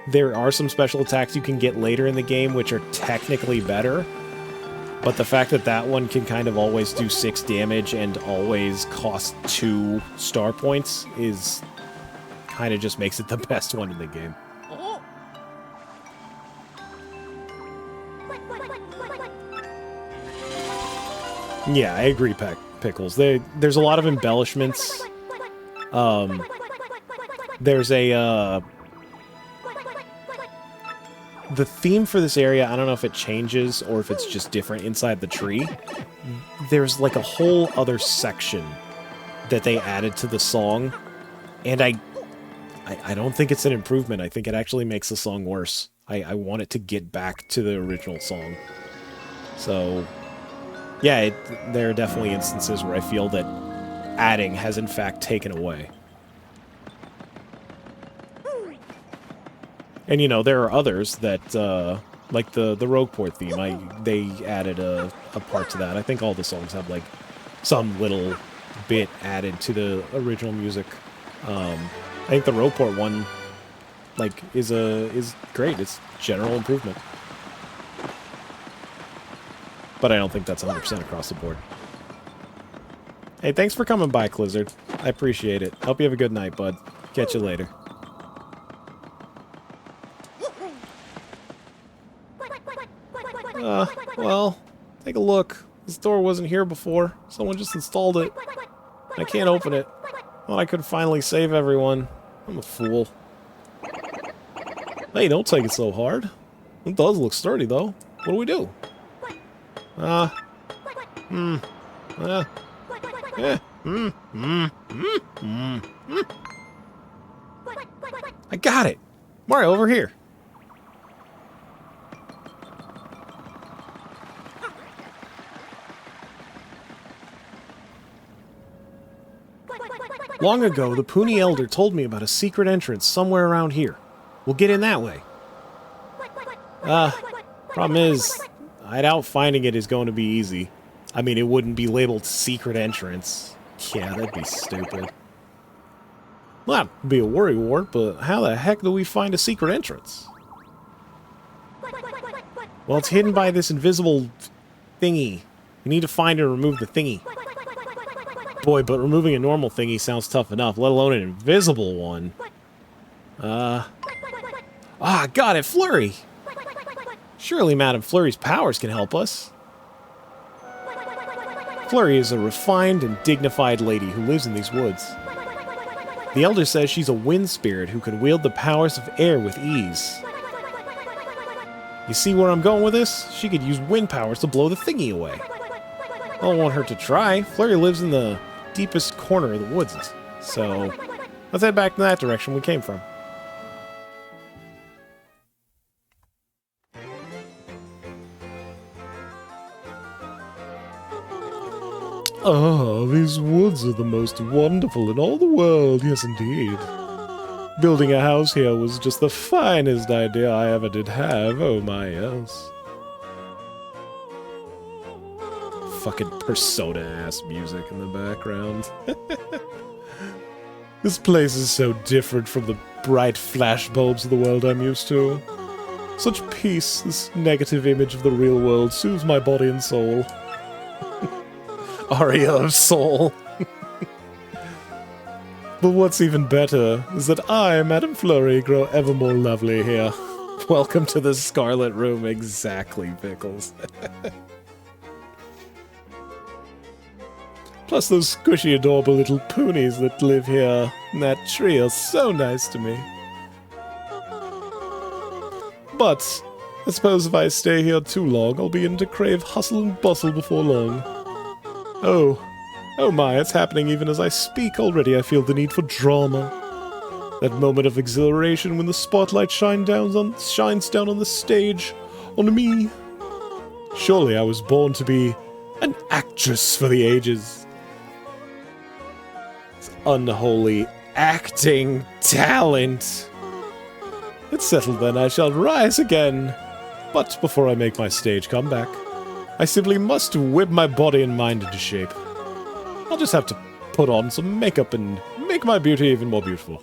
There are some special attacks you can get later in the game which are technically better, but the fact that that one can kind of always do 6 damage and always cost 2 star points is kind of just makes it the best one in the game. Yeah, I agree, Pickles. There's a lot of embellishments. There's a... the theme for this area, I don't know if it changes or if it's just different inside the tree. There's like a whole other section that they added to the song, and I don't think it's an improvement. I think it actually makes the song worse. I want it to get back to the original song. So, yeah, there are definitely instances where I feel that adding has in fact taken away. And, you know, there are others that, like the Rogueport theme, they added a part to that. I think all the songs have, like, some little bit added to the original music. I think the Rogueport one, like, is great. It's general improvement. But I don't think that's 100% across the board. Hey, thanks for coming by, Clizzard. I appreciate it. Hope you have a good night, bud. Catch you later. Well, take a look. This door wasn't here before. Someone just installed it. I can't open it. Thought I could finally save everyone. I'm a fool. Hey, don't take it so hard. It does look sturdy, though. What do we do? I got it! Mario, over here! Long ago, the Puni Elder told me about a secret entrance somewhere around here. We'll get in that way. Problem is, I doubt finding it is going to be easy. I mean, it wouldn't be labeled secret entrance. Yeah, that'd be stupid. Well, that'd be a worry wart, but how the heck do we find a secret entrance? Well, it's hidden by this invisible thingy. We need to find and remove the thingy. Boy, but removing a normal thingy sounds tough enough, let alone an invisible one. Got it, Flurry! Surely Madame Flurry's powers can help us. Flurry is a refined and dignified lady who lives in these woods. The Elder says she's a wind spirit who can wield the powers of air with ease. You see where I'm going with this? She could use wind powers to blow the thingy away. I don't want her to try. Flurry lives in the deepest corner of the woods, so let's head back in that direction we came from. Ah, these woods are the most wonderful in all the world, yes indeed. Building a house here was just the finest idea I ever did have, oh my yes. Fucking Persona-ass music in the background. This place is so different from the bright flashbulbs of the world I'm used to. Such peace, this negative image of the real world soothes my body and soul. Aria of Soul. But what's even better is that I, Madame Flurry, grow ever more lovely here. Welcome to the Scarlet Room, exactly, Pickles. Plus those squishy, adorable little poonies that live here in that tree are so nice to me. But I suppose if I stay here too long, I'll begin to crave hustle and bustle before long. Oh my, it's happening even as I speak. Already I feel the need for drama. That moment of exhilaration when the spotlight shines down on the stage, on me. Surely I was born to be an actress for the ages. It's unholy acting talent. It's settled then, I shall rise again. But before I make my stage comeback, I simply must whip my body and mind into shape. I'll just have to put on some makeup and make my beauty even more beautiful.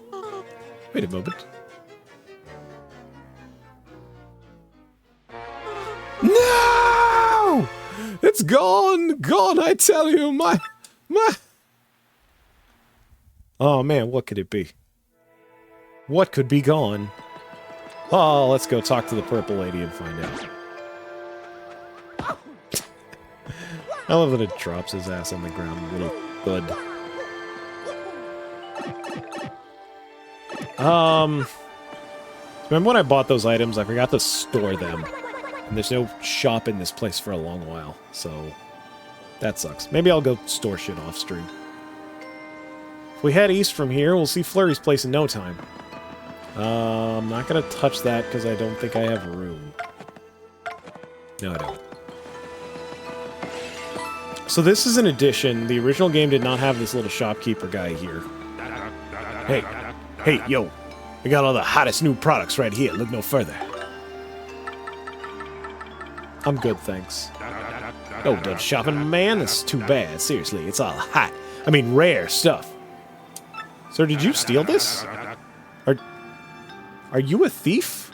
Wait a moment. No! It's gone! Gone, I tell you! My... Oh man, what could it be? What could be gone? Oh, let's go talk to the purple lady and find out. I love that it drops his ass on the ground, little bud. Remember when I bought those items? I forgot to store them. And there's no shop in this place for a long while, so that sucks. Maybe I'll go store shit off stream. If we head east from here, we'll see Flurry's place in no time. I'm not gonna touch that because I don't think I have room. No, I don't. So this is an addition. The original game did not have this little shopkeeper guy here. Hey, yo. We got all the hottest new products right here. Look no further. I'm good, thanks. Oh, done shopping, man? That's too bad. Seriously, it's all hot. I mean, rare stuff. Sir, did you steal this? Are you a thief?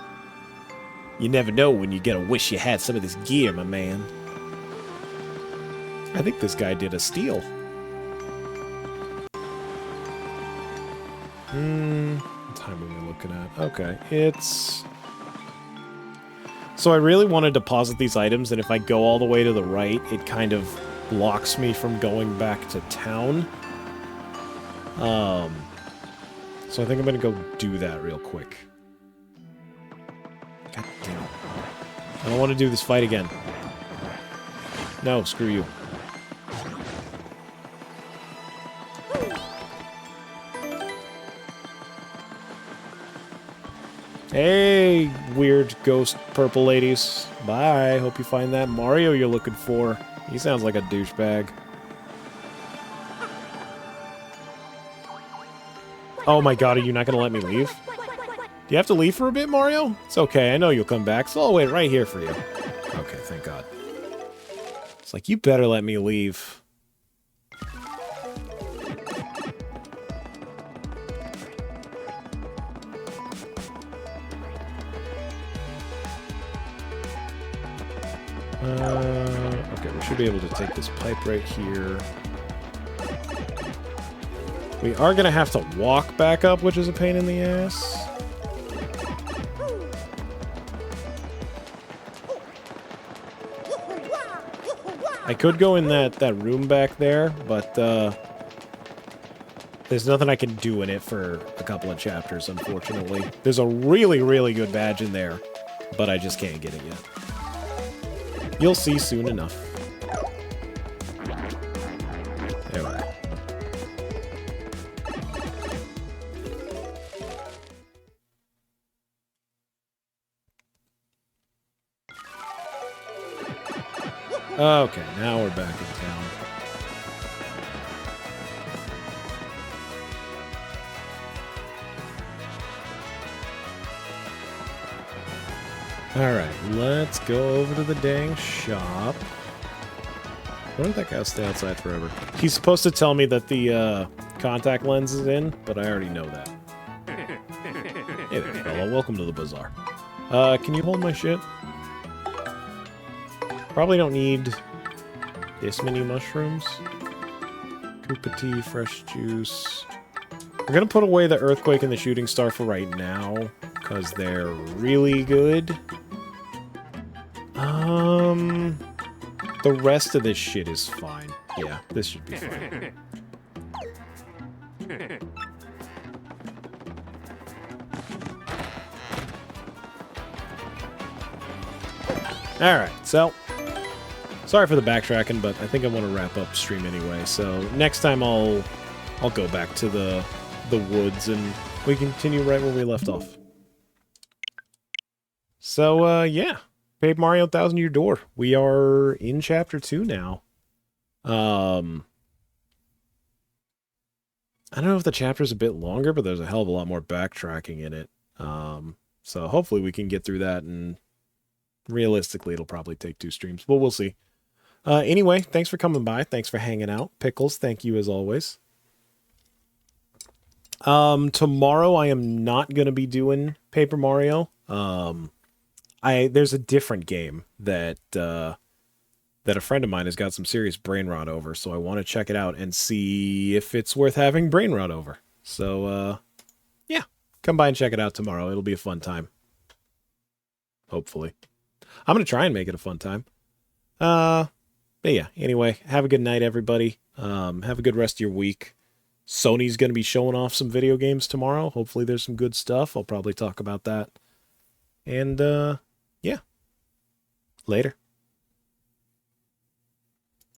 You never know when you get a wish you had some of this gear, my man. I think this guy did a steal. What time are we looking at? Okay, it's... So I really want to deposit these items, and if I go all the way to the right, it kind of blocks me from going back to town. So I think I'm going to go do that real quick. God damn it. I don't want to do this fight again. No, screw you. Hey, weird ghost purple ladies. Bye. Hope you find that Mario you're looking for. He sounds like a douchebag. Oh my god, are you not going to let me leave? Do you have to leave for a bit, Mario? It's okay, I know you'll come back, so I'll wait right here for you. Okay, thank god. It's like, you better let me leave. Okay, we should be able to take this pipe right here. We are going to have to walk back up, which is a pain in the ass. I could go in that room back there, but there's nothing I can do in it for a couple of chapters, unfortunately. There's a really, really good badge in there, but I just can't get it yet. You'll see soon enough. There we go. Okay, now we're back in town. Alright, let's go over to the dang shop. Why did that guy stay outside forever? He's supposed to tell me that the contact lens is in, but I already know that. Hey there, fella. Welcome to the bazaar. Can you hold my shit? Probably don't need this many mushrooms. Koopa tea, fresh juice. We're gonna put away the earthquake and the shooting star for right now, because they're really good. The rest of this shit is fine. Yeah, this should be fine. Alright, so sorry for the backtracking, but I think I want to wrap up stream anyway. So next time I'll go back to the woods and we continue right where we left off. So yeah, Paper Mario 1000 Year Door. We are in chapter 2 now. I don't know if the chapter's a bit longer, but there's a hell of a lot more backtracking in it. So hopefully we can get through that, and realistically it'll probably take 2 streams, but we'll see. Anyway, thanks for coming by. Thanks for hanging out. Pickles, thank you as always. Tomorrow I am not going to be doing Paper Mario. There's a different game that a friend of mine has got some serious brain rot over, so I want to check it out and see if it's worth having brain rot over. So, yeah, come by and check it out tomorrow. It'll be a fun time. Hopefully. I'm going to try and make it a fun time. But yeah, anyway, have a good night, everybody. Have a good rest of your week. Sony's going to be showing off some video games tomorrow. Hopefully there's some good stuff. I'll probably talk about that. And, yeah. Later.